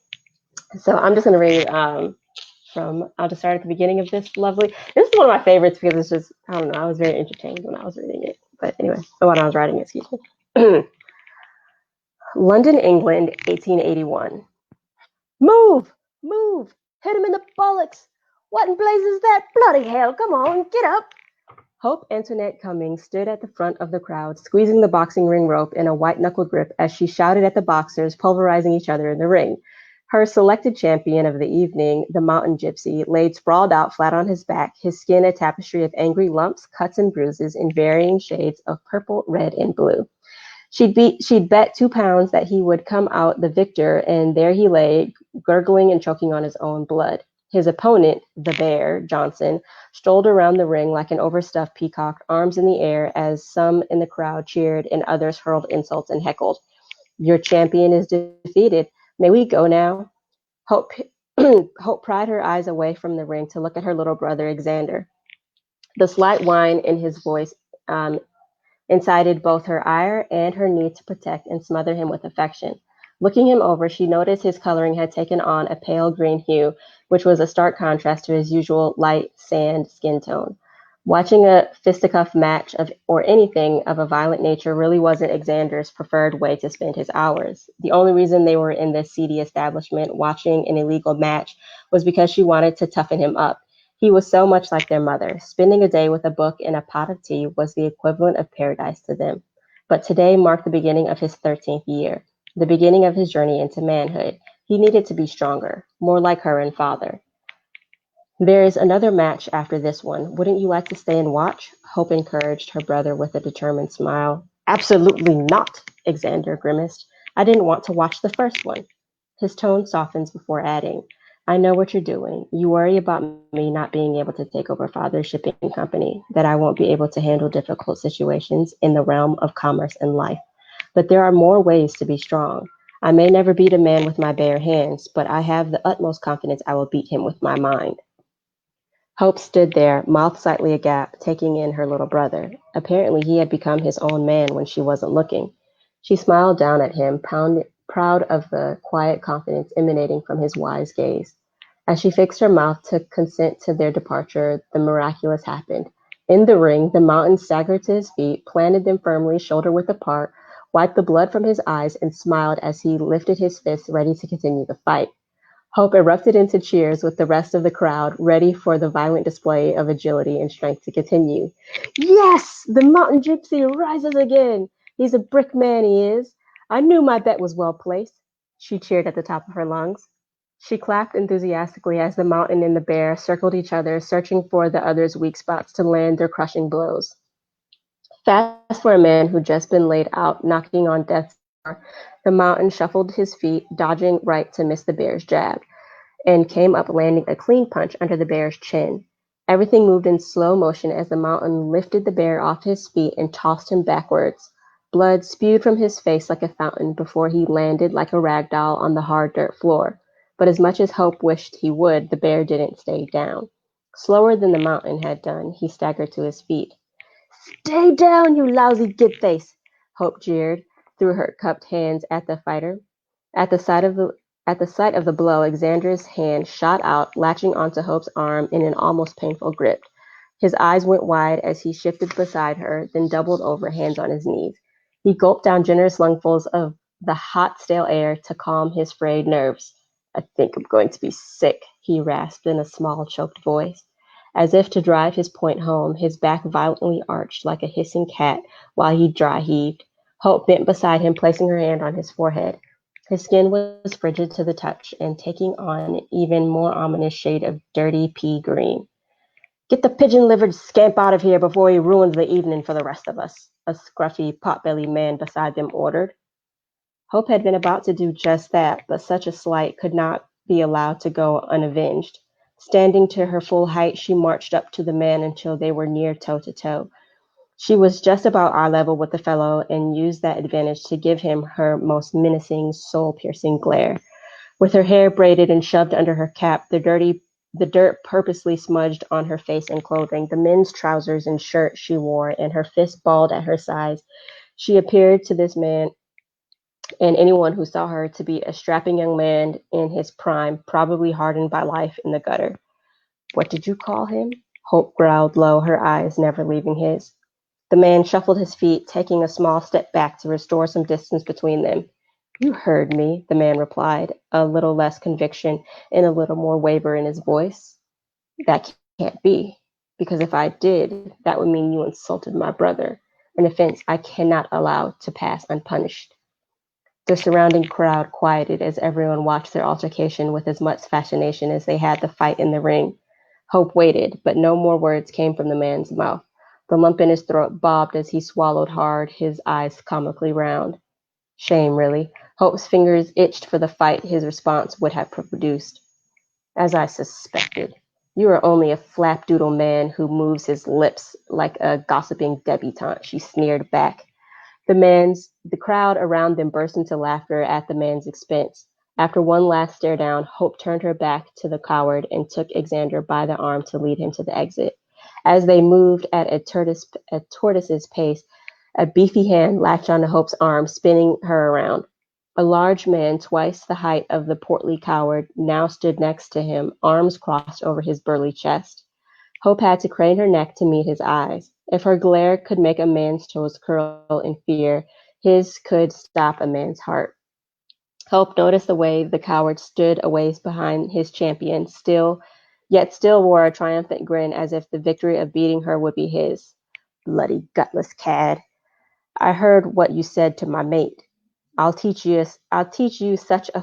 So I'm just going to read I'll just start at the beginning of this is one of my favorites because it's just, I don't know, I was very entertained when I was reading it. But anyway, when I was writing it, excuse me. London, England, 1881. Move! Hit him in the bollocks! What in blazes is that? Bloody hell, come on, get up! Hope Antoinette Cummings stood at the front of the crowd, squeezing the boxing ring rope in a white-knuckle grip as she shouted at the boxers, pulverizing each other in the ring. Her selected champion of the evening, the mountain gypsy, laid sprawled out flat on his back, his skin a tapestry of angry lumps, cuts, and bruises in varying shades of purple, red, and blue. She'd bet 2 pounds that he would come out the victor, and there he lay, gurgling and choking on his own blood. His opponent, the bear, Johnson, strolled around the ring like an overstuffed peacock, arms in the air, as some in the crowd cheered and others hurled insults and heckled. "Your champion is defeated. May we go now?" Hope Hope pried her eyes away from the ring to look at her little brother, Xander. The slight whine in his voice incited both her ire and her need to protect and smother him with affection. Looking him over, she noticed his coloring had taken on a pale green hue, which was a stark contrast to his usual light sand skin tone. Watching a fisticuff match or anything of a violent nature really wasn't Xander's preferred way to spend his hours. The only reason they were in this seedy establishment watching an illegal match was because she wanted to toughen him up. He was so much like their mother. Spending a day with a book and a pot of tea was the equivalent of paradise to them. But today marked the beginning of his 13th year, the beginning of his journey into manhood. He needed to be stronger, more like her and father. "There is another match after this one. Wouldn't you like to stay and watch?" Hope encouraged her brother with a determined smile. "Absolutely not," Xander grimaced. "I didn't want to watch the first one." His tone softens before adding, "I know what you're doing. You worry about me not being able to take over Father's shipping company, that I won't be able to handle difficult situations in the realm of commerce and life. But there are more ways to be strong. I may never beat a man with my bare hands, but I have the utmost confidence I will beat him with my mind." Hope stood there, mouth slightly agape, taking in her little brother. Apparently he had become his own man when she wasn't looking. She smiled down at him, proud of the quiet confidence emanating from his wise gaze. As she fixed her mouth to consent to their departure, the miraculous happened. In the ring, the mountain staggered to his feet, planted them firmly shoulder-width apart, wiped the blood from his eyes, and smiled as he lifted his fists, ready to continue the fight. Hope erupted into cheers with the rest of the crowd, ready for the violent display of agility and strength to continue. "Yes! The mountain gypsy rises again! He's a brick man, he is! I knew my bet was well placed!" She cheered at the top of her lungs. She clapped enthusiastically as the mountain and the bear circled each other, searching for the other's weak spots to land their crushing blows. Fast for a man who'd just been laid out, knocking on death's door, the mountain shuffled his feet, dodging right to miss the bear's jab, and came up landing a clean punch under the bear's chin. Everything moved in slow motion as the mountain lifted the bear off his feet and tossed him backwards. Blood spewed from his face like a fountain before he landed like a rag doll on the hard dirt floor. But as much as Hope wished he would, the bear didn't stay down. Slower than the mountain had done, he staggered to his feet. "Stay down, you lousy gib-face!" Hope jeered through her cupped hands at the fighter. At the sight of the blow, Xander's hand shot out, latching onto Hope's arm in an almost painful grip. His eyes went wide as he shifted beside her, then doubled over, hands on his knees. He gulped down generous lungfuls of the hot, stale air to calm his frayed nerves. "I think I'm going to be sick," he rasped in a small, choked voice. As if to drive his point home, his back violently arched like a hissing cat while he dry heaved. Hope bent beside him, placing her hand on his forehead. His skin was frigid to the touch and taking on an even more ominous shade of dirty pea green. "Get the pigeon-livered scamp out of here before he ruins the evening for the rest of us," a scruffy, pot-bellied man beside them ordered. Hope had been about to do just that, but such a slight could not be allowed to go unavenged. Standing to her full height, she marched up to the man until they were near toe-to-toe. She was just about eye level with the fellow and used that advantage to give him her most menacing, soul-piercing glare. With her hair braided and shoved under her cap, the dirt purposely smudged on her face and clothing, the men's trousers and shirt she wore, and her fist balled at her sides, she appeared to this man and anyone who saw her to be a strapping young man in his prime, probably hardened by life in the gutter. "What did you call him?" Hope growled low, her eyes never leaving his. The man shuffled his feet, taking a small step back to restore some distance between them. "You heard me," the man replied, a little less conviction and a little more waver in his voice. "That can't be, because if I did, that would mean you insulted my brother, an offense I cannot allow to pass unpunished." The surrounding crowd quieted as everyone watched their altercation with as much fascination as they had the fight in the ring. Hope waited, but no more words came from the man's mouth. The lump in his throat bobbed as he swallowed hard, his eyes comically round. Shame, really. Hope's fingers itched for the fight his response would have produced. As I suspected. You are only a flapdoodle man who moves his lips like a gossiping debutante, she sneered back. The crowd around them burst into laughter at the man's expense. After one last stare down, Hope turned her back to the coward and took Xander by the arm to lead him to the exit. As they moved at a tortoise's pace, a beefy hand latched onto Hope's arm, spinning her around. A large man, twice the height of the portly coward, now stood next to him, arms crossed over his burly chest. Hope had to crane her neck to meet his eyes. If her glare could make a man's toes curl in fear, his could stop a man's heart. Hope noticed the way the coward stood a ways behind his champion, yet still wore a triumphant grin as if the victory of beating her would be his. Bloody gutless cad. I heard what you said to my mate. I'll teach you to use such a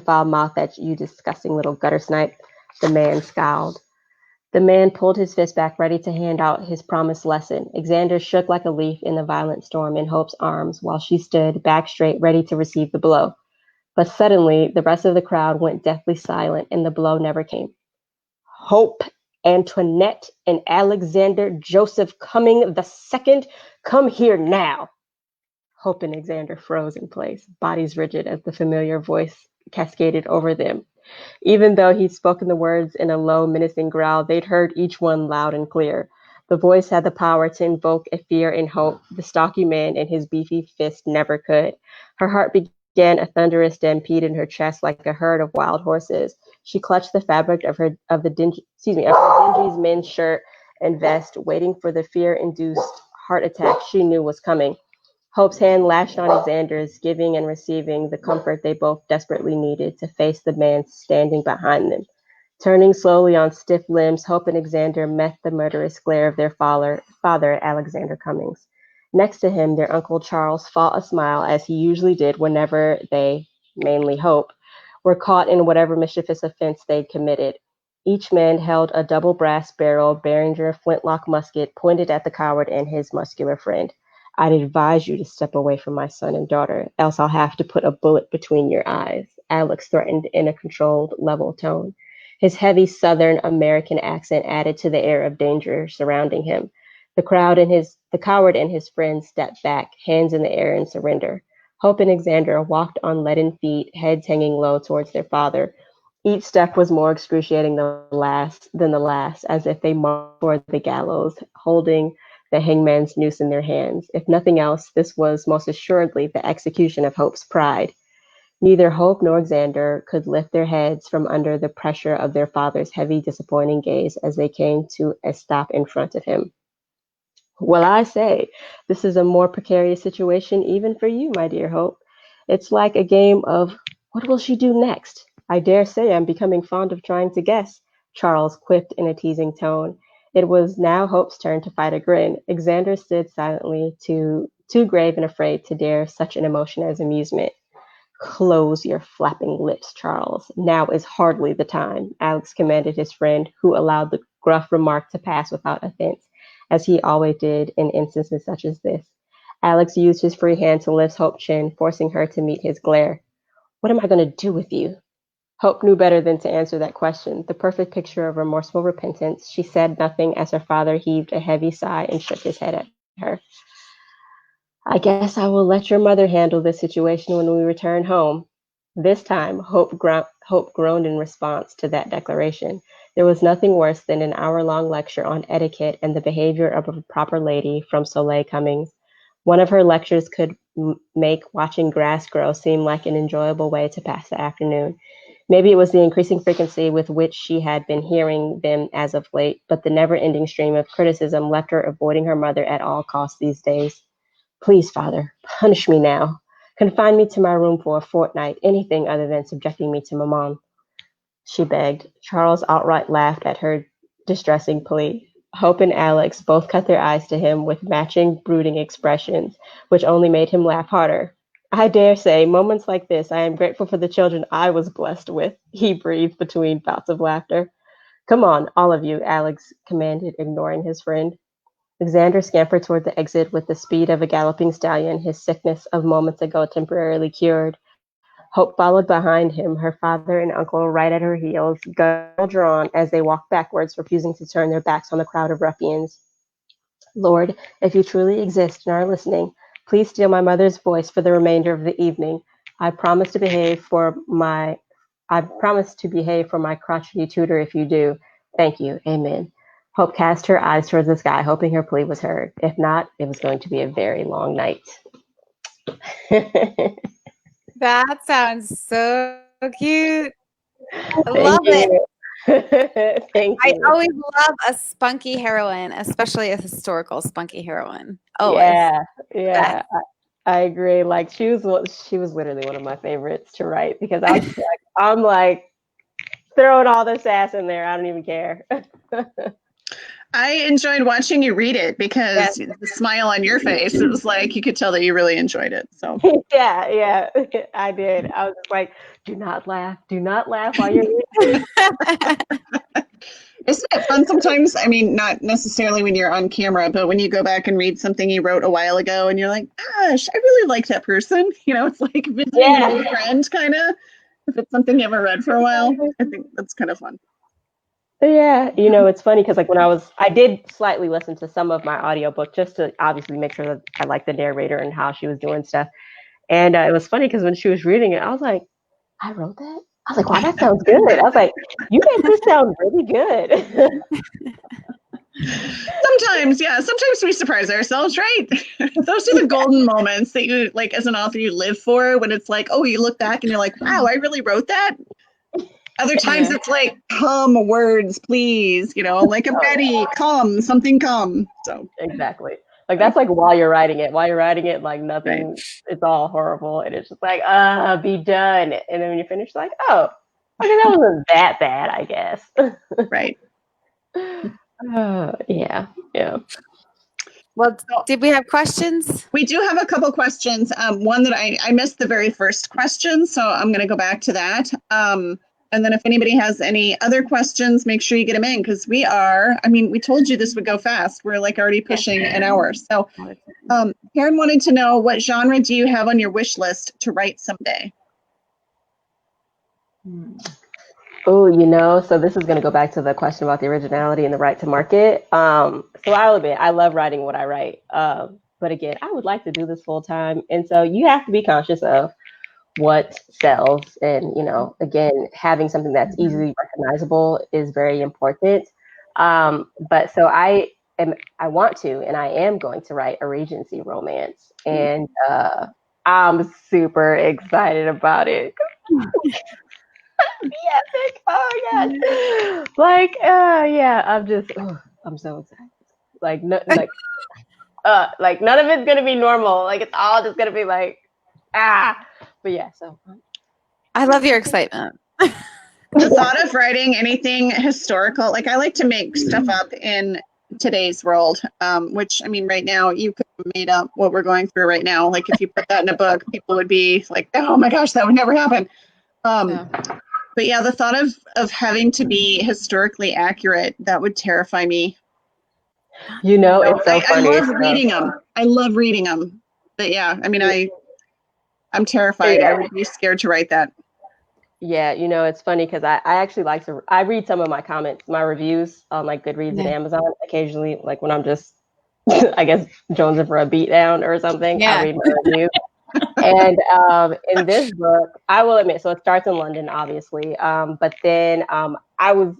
foul mouth that you disgusting little gutter snipe. The man scowled. The man pulled his fist back, ready to hand out his promised lesson. Xander shook like a leaf in the violent storm in Hope's arms, while she stood back straight, ready to receive the blow. But suddenly, the rest of the crowd went deathly silent, and the blow never came. Hope, Antoinette, and Alexander Joseph Cumming II, come here now. Hope and Xander froze in place, bodies rigid as the familiar voice cascaded over them. Even though he'd spoken the words in a low, menacing growl, they'd heard each one loud and clear. The voice had the power to invoke a fear and hope the stocky man in his beefy fist never could. Her heart began a thunderous stampede in her chest like a herd of wild horses. She clutched the fabric of her dingy men's shirt and vest, waiting for the fear-induced heart attack she knew was coming. Hope's hand lashed on Xander's, giving and receiving the comfort they both desperately needed to face the man standing behind them. Turning slowly on stiff limbs, Hope and Xander met the murderous glare of their father, Alexander Cummings. Next to him, their Uncle Charles fought a smile, as he usually did whenever they, mainly Hope, were caught in whatever mischievous offense they'd committed. Each man held a double brass barrel Behringer flintlock musket pointed at the coward and his muscular friend. I'd advise you to step away from my son and daughter, else I'll have to put a bullet between your eyes, Alex threatened in a controlled, level tone. His heavy Southern American accent added to the air of danger surrounding him. The coward and his friends stepped back, hands in the air in surrender. Hope and Xander walked on leaden feet, heads hanging low towards their father. Each step was more excruciating than the last, as if they marched toward the gallows, holding the hangman's noose in their hands. If nothing else, this was most assuredly the execution of Hope's pride. Neither Hope nor Xander could lift their heads from under the pressure of their father's heavy, disappointing gaze as they came to a stop in front of him. Well, I say, this is a more precarious situation even for you, my dear Hope. It's like a game of, what will she do next? I dare say I'm becoming fond of trying to guess, Charles quipped in a teasing tone. It was now Hope's turn to fight a grin. Xander stood silently, too grave and afraid to dare such an emotion as amusement. Close your flapping lips, Charles. Now is hardly the time, Alex commanded his friend, who allowed the gruff remark to pass without offense, as he always did in instances such as this. Alex used his free hand to lift Hope's chin, forcing her to meet his glare. What am I going to do with you? Hope knew better than to answer that question, the perfect picture of remorseful repentance. She said nothing as her father heaved a heavy sigh and shook his head at her. I guess I will let your mother handle this situation when we return home. This time, Hope groaned in response to that declaration. There was nothing worse than an hour-long lecture on etiquette and the behavior of a proper lady from Soleil Cummings. One of her lectures could make watching grass grow seem like an enjoyable way to pass the afternoon. Maybe it was the increasing frequency with which she had been hearing them as of late, but the never-ending stream of criticism left her avoiding her mother at all costs these days. Please, Father, punish me now. Confine me to my room for a fortnight, anything other than subjecting me to Maman, she begged. Charles outright laughed at her distressing plea. Hope and Alex both cut their eyes to him with matching brooding expressions, which only made him laugh harder. I dare say, moments like this, I am grateful for the children I was blessed with, he breathed between bouts of laughter. Come on, all of you, Alex commanded, ignoring his friend. Xander scampered toward the exit with the speed of a galloping stallion, his sickness of moments ago temporarily cured. Hope followed behind him, her father and uncle right at her heels, gun drawn as they walked backwards, refusing to turn their backs on the crowd of ruffians. Lord, if you truly exist and are listening, please steal my mother's voice for the remainder of the evening. I promise to behave for my crotchety tutor if you do. Thank you. Amen. Hope cast her eyes towards the sky, hoping her plea was heard. If not, it was going to be a very long night. That sounds so cute. I love it. Thank you. I always love a spunky heroine, especially a historical spunky heroine. Always. Yeah. I agree. Like she was literally one of my favorites to write because I'm like throwing all the sass in there. I don't even care. I enjoyed watching you read it because the smile on your face, it was like you could tell that you really enjoyed it. So yeah, I did. I was just like, do not laugh while you're reading. Isn't it fun sometimes? I mean, not necessarily when you're on camera, but when you go back and read something you wrote a while ago and you're like, gosh, I really like that person. You know, it's like visiting an old friend kind of. If it's something you haven't read for a while, I think that's kind of fun. Yeah, you know, it's funny because like I did slightly listen to some of my audiobook just to obviously make sure that I liked the narrator and how she was doing stuff. And it was funny because when she was reading it, I was like, I wrote that? I was like, wow, that sounds good. I was like, you made this sound really good. Sometimes we surprise ourselves, right? Those are the golden moments that you, like, as an author, you live for when it's like, oh, you look back and you're like, wow, I really wrote that. Other times it's like, come, words, please, you know, like a Betty, come, something come. So exactly. Like that's like while you're writing it, like nothing, it's all horrible. And it's just like, be done. And then when you finish, like, oh, okay, that wasn't that bad, I guess. Right. Yeah. Well, did we have questions? We do have a couple questions. One that I missed the very first question, so I'm going to go back to that. And then if anybody has any other questions, make sure you get them in because we told you this would go fast. We're like already pushing an hour. So Karen wanted to know, what genre do you have on your wish list to write someday? Oh, you know, so this is going to go back to the question about the originality and the right to market. So I'll admit, I love writing what I write. But again, I would like to do this full time. And so you have to be conscious of what sells. And, you know, again, having something that's easily recognizable is very important. But so I want to, and I am going to write a Regency romance. And I'm super excited about it. Epic. Oh yes. Like I'm so excited. Like like none of it's gonna be normal. Like it's all just gonna be like but yeah, so I love your excitement. The thought of writing anything historical, like I like to make stuff up in today's world, which I mean right now you could have made up what we're going through right now. Like if you put that in a book, people would be like, oh my gosh, that would never happen. But yeah, the thought of having to be historically accurate, that would terrify me. You know, it's so funny. I love reading them. But yeah, I mean, I'm terrified. I would be scared to write that. Yeah, you know, it's funny because I actually I read some of my reviews on like Goodreads and Amazon occasionally, like when I'm just, I guess, jonesing for a beatdown or something. I read my reviews. And in this book, I will admit, so it starts in London, obviously. But then I was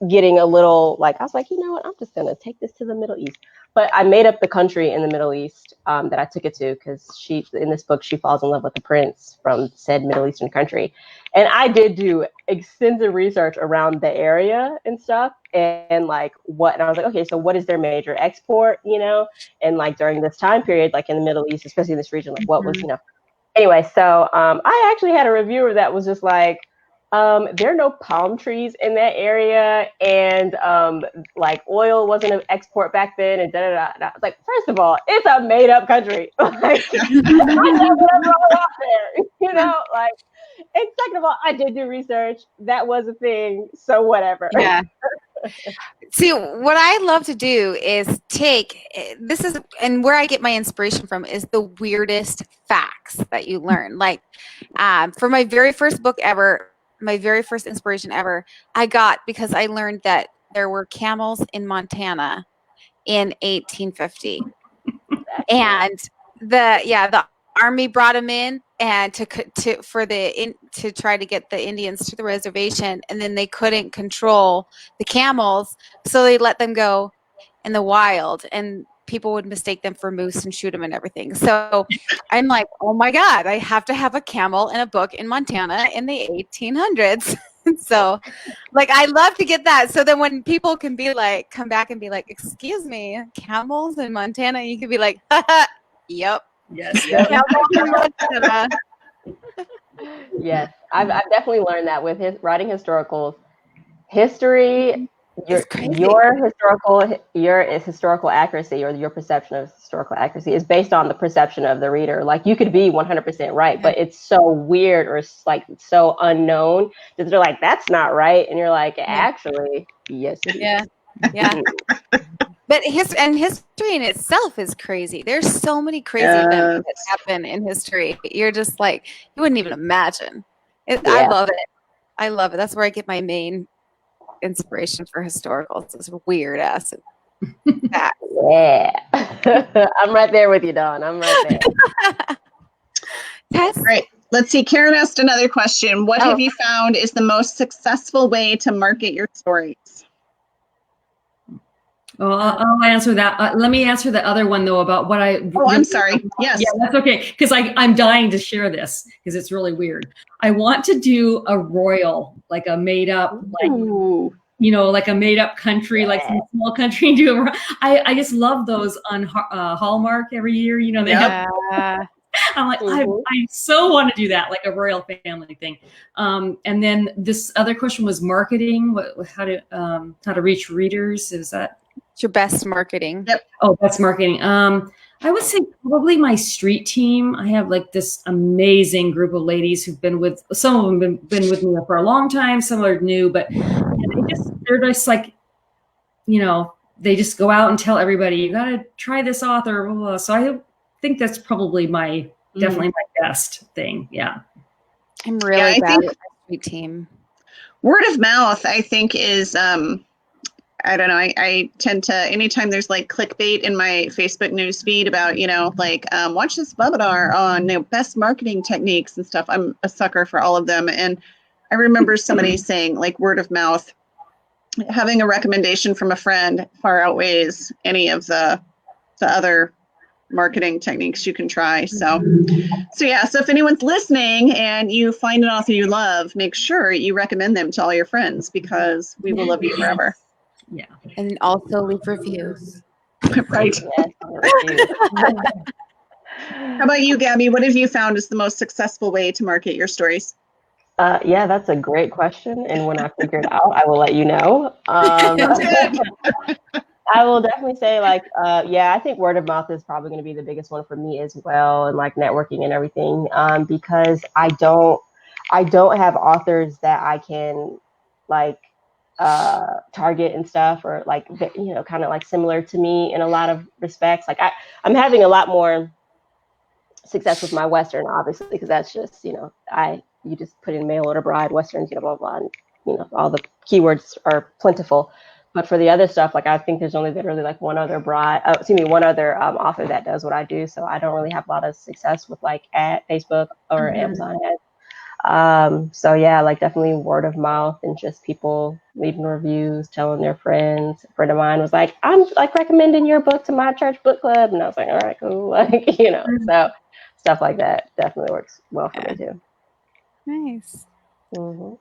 getting a little like, I was like, you know what, I'm just going to take this to the Middle East. But I made up the country in the Middle East that I took it to because in this book, she falls in love with the prince from said Middle Eastern country. And I did do extensive research around the area and stuff. And like and I was like, okay, so what is their major export, you know? And like during this time period, like in the Middle East, especially in this region, like what was, you know, anyway, so I actually had a reviewer that was just like, there are no palm trees in that area, and like oil wasn't an export back then, and da. I was like, first of all, it's a made up country. Like, I never out there, you know, like. And second of all, I did do research. That was a thing, so whatever. Yeah. See, what I love to do is and where I get my inspiration from is the weirdest facts that you learn. Like, for my very first book ever, my very first inspiration ever, I got because I learned that there were camels in Montana in 1850, and the army brought them in and to try to get the Indians to the reservation, and then they couldn't control the camels, so they let them go in the wild, and people would mistake them for moose and shoot them and everything. So I'm like, oh my God, I have to have a camel in a book in Montana in the 1800s. So, like, I love to get that. So then when people can be like, come back and be like, excuse me, camels in Montana, you can be like, yep. Yes. Yes, I've definitely learned that with writing historicals. History, your historical accuracy, or your perception of historical accuracy, is based on the perception of the reader. Like, you could be 100% right, but it's so weird or like so unknown that they're like, that's not right, and you're like, actually, yes, it is. Yeah. But history in itself is crazy. There's so many crazy events that happen in history. You're just like, you wouldn't even imagine. I love it. I love it. That's where I get my main inspiration for historicals. It's weird ass. Yeah. I'm right there with you, Dawn. I'm right there. Tess? Right. Let's see. Karen asked another question. What have you found is the most successful way to market your stories? Well, I'll answer that. Let me answer the other one, though, about what I... Oh, I'm sorry. Yes. Yeah, that's okay. Because I'm dying to share this because it's really weird. I want to do a royal, like a made up, like a made up country, like some small country. I just love those on Hallmark every year. They have... I'm like, I so want to do that, like a royal family thing. And then this other question was marketing. How to reach readers? Is that... It's your best marketing? Yep. Oh, best marketing. I would say probably my street team. I have like this amazing group of ladies who've been with, some of them been with me for a long time, some are new, but they're just like, they just go out and tell everybody, you got to try this author. Blah, blah. So I think that's probably definitely my best thing. Yeah. I'm really bad with my street team. Word of mouth, I think, is, I don't know. I tend to, anytime there's like clickbait in my Facebook newsfeed about, watch this webinar on best marketing techniques and stuff. I'm a sucker for all of them. And I remember somebody saying, like, word of mouth, having a recommendation from a friend far outweighs any of the other marketing techniques you can try. So if anyone's listening and you find an author you love, make sure you recommend them to all your friends, because we will love you forever. Yeah. And also leave reviews. Right. How about you, Gabby? What have you found is the most successful way to market your stories? Yeah, that's a great question. And when I figure it out, I will let you know. I will definitely say, I think word of mouth is probably going to be the biggest one for me as well, and like networking and everything, because I don't have authors that I can target and stuff, or kind of like similar to me in a lot of respects. Like I'm having a lot more success with my Western, obviously, because that's just, you just put in mail order bride, Westerns, blah, blah, and, all the keywords are plentiful. But for the other stuff, I think there's only literally one other author that does what I do. So I don't really have a lot of success with at Facebook or Amazon ads. Definitely word of mouth and just people leaving reviews, telling their friends. A friend of mine was like, I'm recommending your book to my church book club. And I was like, all right, cool. So stuff like that definitely works well for me too. Nice. Mm-hmm.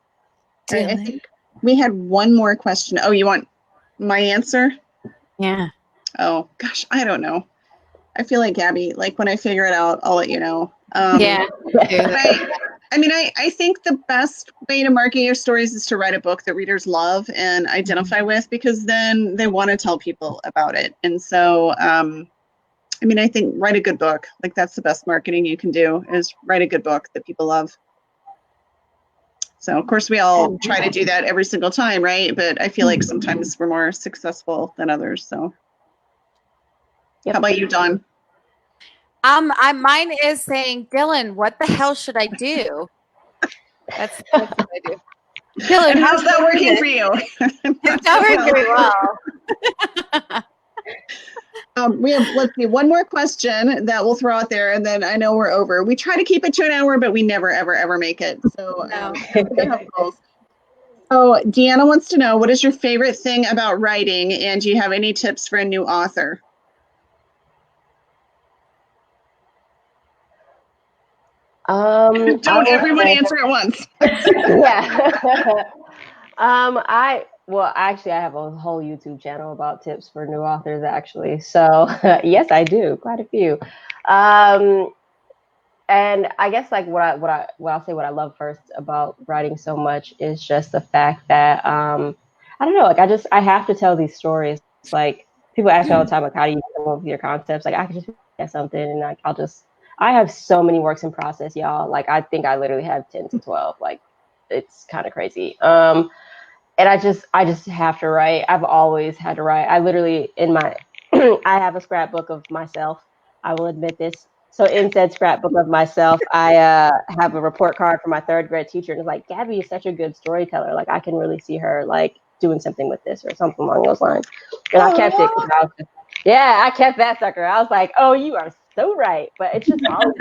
I think we had one more question. Oh, you want my answer? Yeah. Oh gosh, I don't know. I feel like Gabby, when I figure it out, I'll let you know. Yeah. I think the best way to market your stories is to write a book that readers love and identify with, because then they want to tell people about it. And so, I think write a good book. That's the best marketing you can do, is write a good book that people love. So of course we all try to do that every single time, right? But I feel like sometimes we're more successful than others. So how about you, Dawn? Mine is saying, Dylann, what the hell should I do? That's what I do. Dylann, and how's that working for you? It's not working very well. We have, let's see, one more question that we'll throw out there, and then I know we're over. We try to keep it to an hour, but we never, ever, ever make it. So, So Deanna wants to know, what is your favorite thing about writing, and do you have any tips for a new author? Don't everyone answer at once. Yeah. Actually, I have a whole YouTube channel about tips for new authors, actually. So yes, I do, quite a few. And I guess like what I love first about writing so much is just the fact that I don't know, like I have to tell these stories. Like people ask me all the time, like, how do you come up with your concepts? Like I can just get something and like I have so many works in process, y'all. Like I think I literally have 10 to 12. Like it's kind of crazy. And I just have to write. I've always had to write. I literally I have a scrapbook of myself. I will admit this. So in said scrapbook of myself, I have a report card from my 3rd grade teacher, and it's like, Gabby is such a good storyteller. Like I can really see her like doing something with this or something along those lines. And I kept it. I kept that sucker. I was like, oh, you are so right. But it's just I've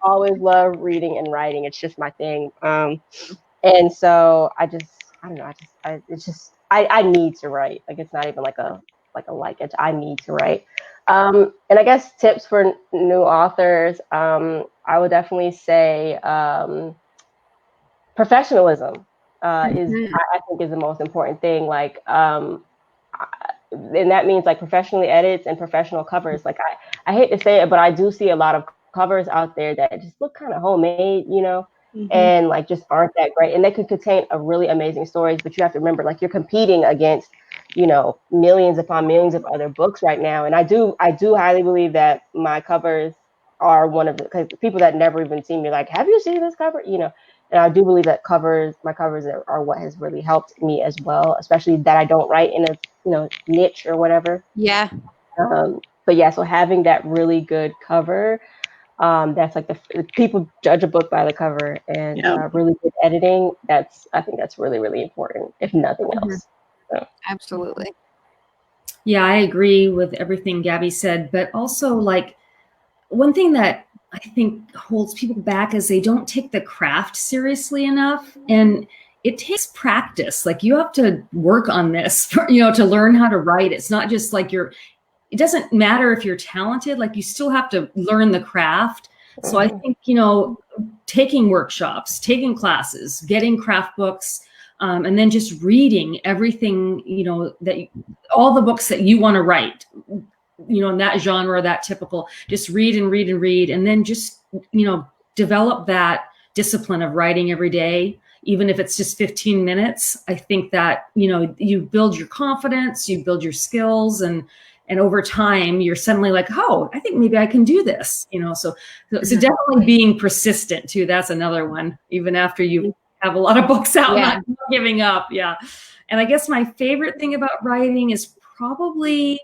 always loved reading and writing. It's just my thing. And so I don't know. I need to write. Like it's not even like I need to write. And I guess tips for new authors. I would definitely say professionalism I think is the most important thing. Like, and that means like professionally edits and professional covers. Like I hate to say it, but I do see a lot of covers out there that just look kind of homemade, you know. And like just aren't that great, and they could contain a really amazing stories, but you have to remember like you're competing against, you know, millions upon millions of other books right now. And I do highly believe that my covers are one of the, because people that never even seen me like, have you seen this cover, you know. And I do believe that my covers are what has really helped me as well, especially that I don't write in a, you know, niche or whatever. Yeah. But yeah, so having that really good cover, that's like the people judge a book by the cover, and really good editing. I think that's really, really important, if nothing else. So. Absolutely. Yeah, I agree with everything Gabby said, but also like one thing that I think holds people back is they don't take the craft seriously enough, and it takes practice. Like you have to work on this, to learn how to write. It's not just like it doesn't matter if you're talented, like you still have to learn the craft. So I think, taking workshops, taking classes, getting craft books, and then just reading everything, all the books that you want to write, in that genre, that typical, just read and read and read. And then just, develop that discipline of writing every day, even if it's just 15 minutes. I think that, you build your confidence, you build your skills, and over time you're suddenly like, oh, I think maybe I can do this, so definitely being persistent too. That's another one, even after you have a lot of books out, not giving up. Yeah. And I guess my favorite thing about writing is probably,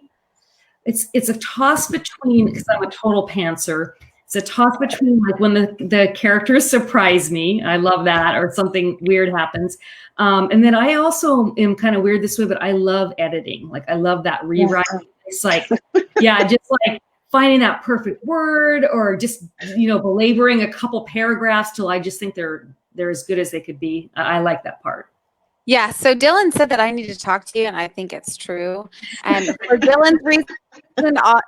it's a toss between, because I'm a total pantser. It's a toss between like when the characters surprise me. I love that, or something weird happens. And then I also am kind of weird this way, but I love editing. Like I love that rewriting. It's like, just like finding that perfect word, or just, belaboring a couple paragraphs till I just think they're as good as they could be. I like that part. Yeah. So Dylann said that I need to talk to you, and I think it's true. And for Dylann's reason,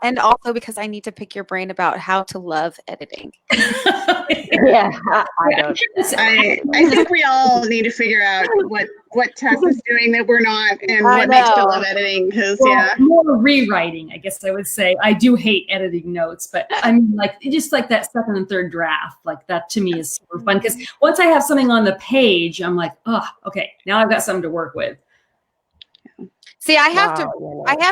and also because I need to pick your brain about how to love editing. Yeah, I don't. I think we all need to figure out what Tess is doing that we're not, and what makes her love editing. Because more rewriting, I guess I would say. I do hate editing notes, but I mean, like just like that second and third draft, like that to me is super fun. Because once I have something on the page, I'm like, oh, okay, now I've got something to work with. See, I have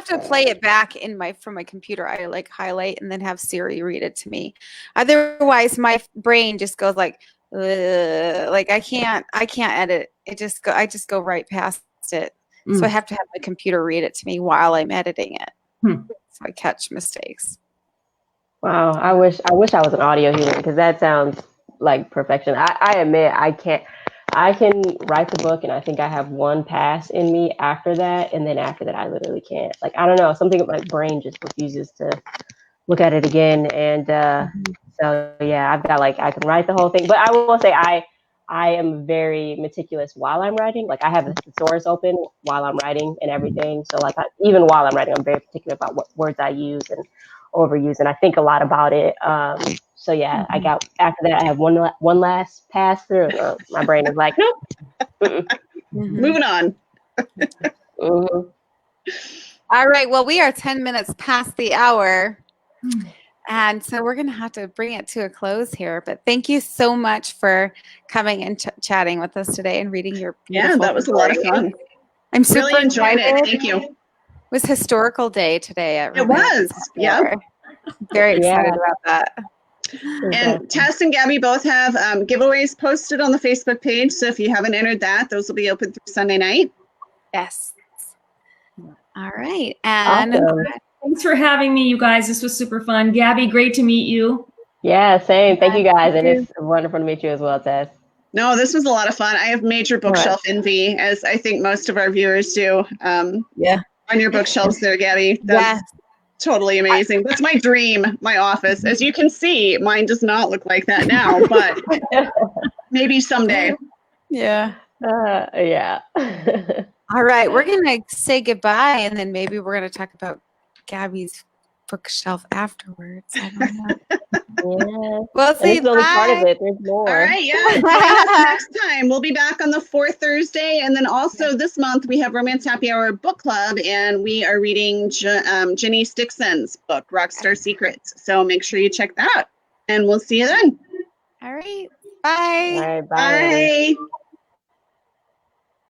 to play it back from my computer. I like highlight and then have Siri read it to me. Otherwise, my brain just goes like, like I can't edit. I just go right past it. So I have to have my computer read it to me while I'm editing it. So I catch mistakes. Wow, I wish I was an audio human because that sounds like perfection. I admit I can't. I can write the book and I think I have one pass in me after that, and then after that I literally can't. Like I don't know, something my brain just refuses to look at it again. And so yeah, I've got like I can write the whole thing, but I will say I am very meticulous while I'm writing. Like I have the thesaurus open while I'm writing and everything. So like even while I'm writing, I'm very particular about what words I use and overuse, and I think a lot about it. So yeah, I got after that I have one last pass through. My brain is like, nope. Moving on. All right. Well, we are 10 minutes past the hour. And so we're going to have to bring it to a close here. But thank you so much for coming and chatting with us today and reading your beautiful that was a lot of fun. I'm super really enjoyed excited. it. Thank you. It was historical day today. It was. Yeah. Very excited about that. And Tess and Gabby both have giveaways posted on the Facebook page. So if you haven't entered that, those will be open through Sunday night. Yes. All right. And awesome. Thanks for having me, you guys. This was super fun. Gabby, great to meet you. Yeah, same. Thank you guys. And it's wonderful to meet you as well, Tess. No, this was a lot of fun. I have major bookshelf envy, as I think most of our viewers do. On your bookshelves there, Gabby. That's totally amazing. That's my dream, my office. As you can see, mine does not look like that now, but maybe someday. Yeah. Yeah. All right. We're going to say goodbye, and then maybe we're going to talk about Gabby's bookshelf afterwards. I don't know. Yeah. We'll see. It's only part of it. There's more. All right. Yeah. Join us next time. We'll be back on the fourth Thursday. And then also this month, we have Romance Happy Hour Book Club, and we are reading Jenny Stickson's book, Rockstar Secrets. So make sure you check that out. And we'll see you then. All right. Bye. All right, bye. Bye.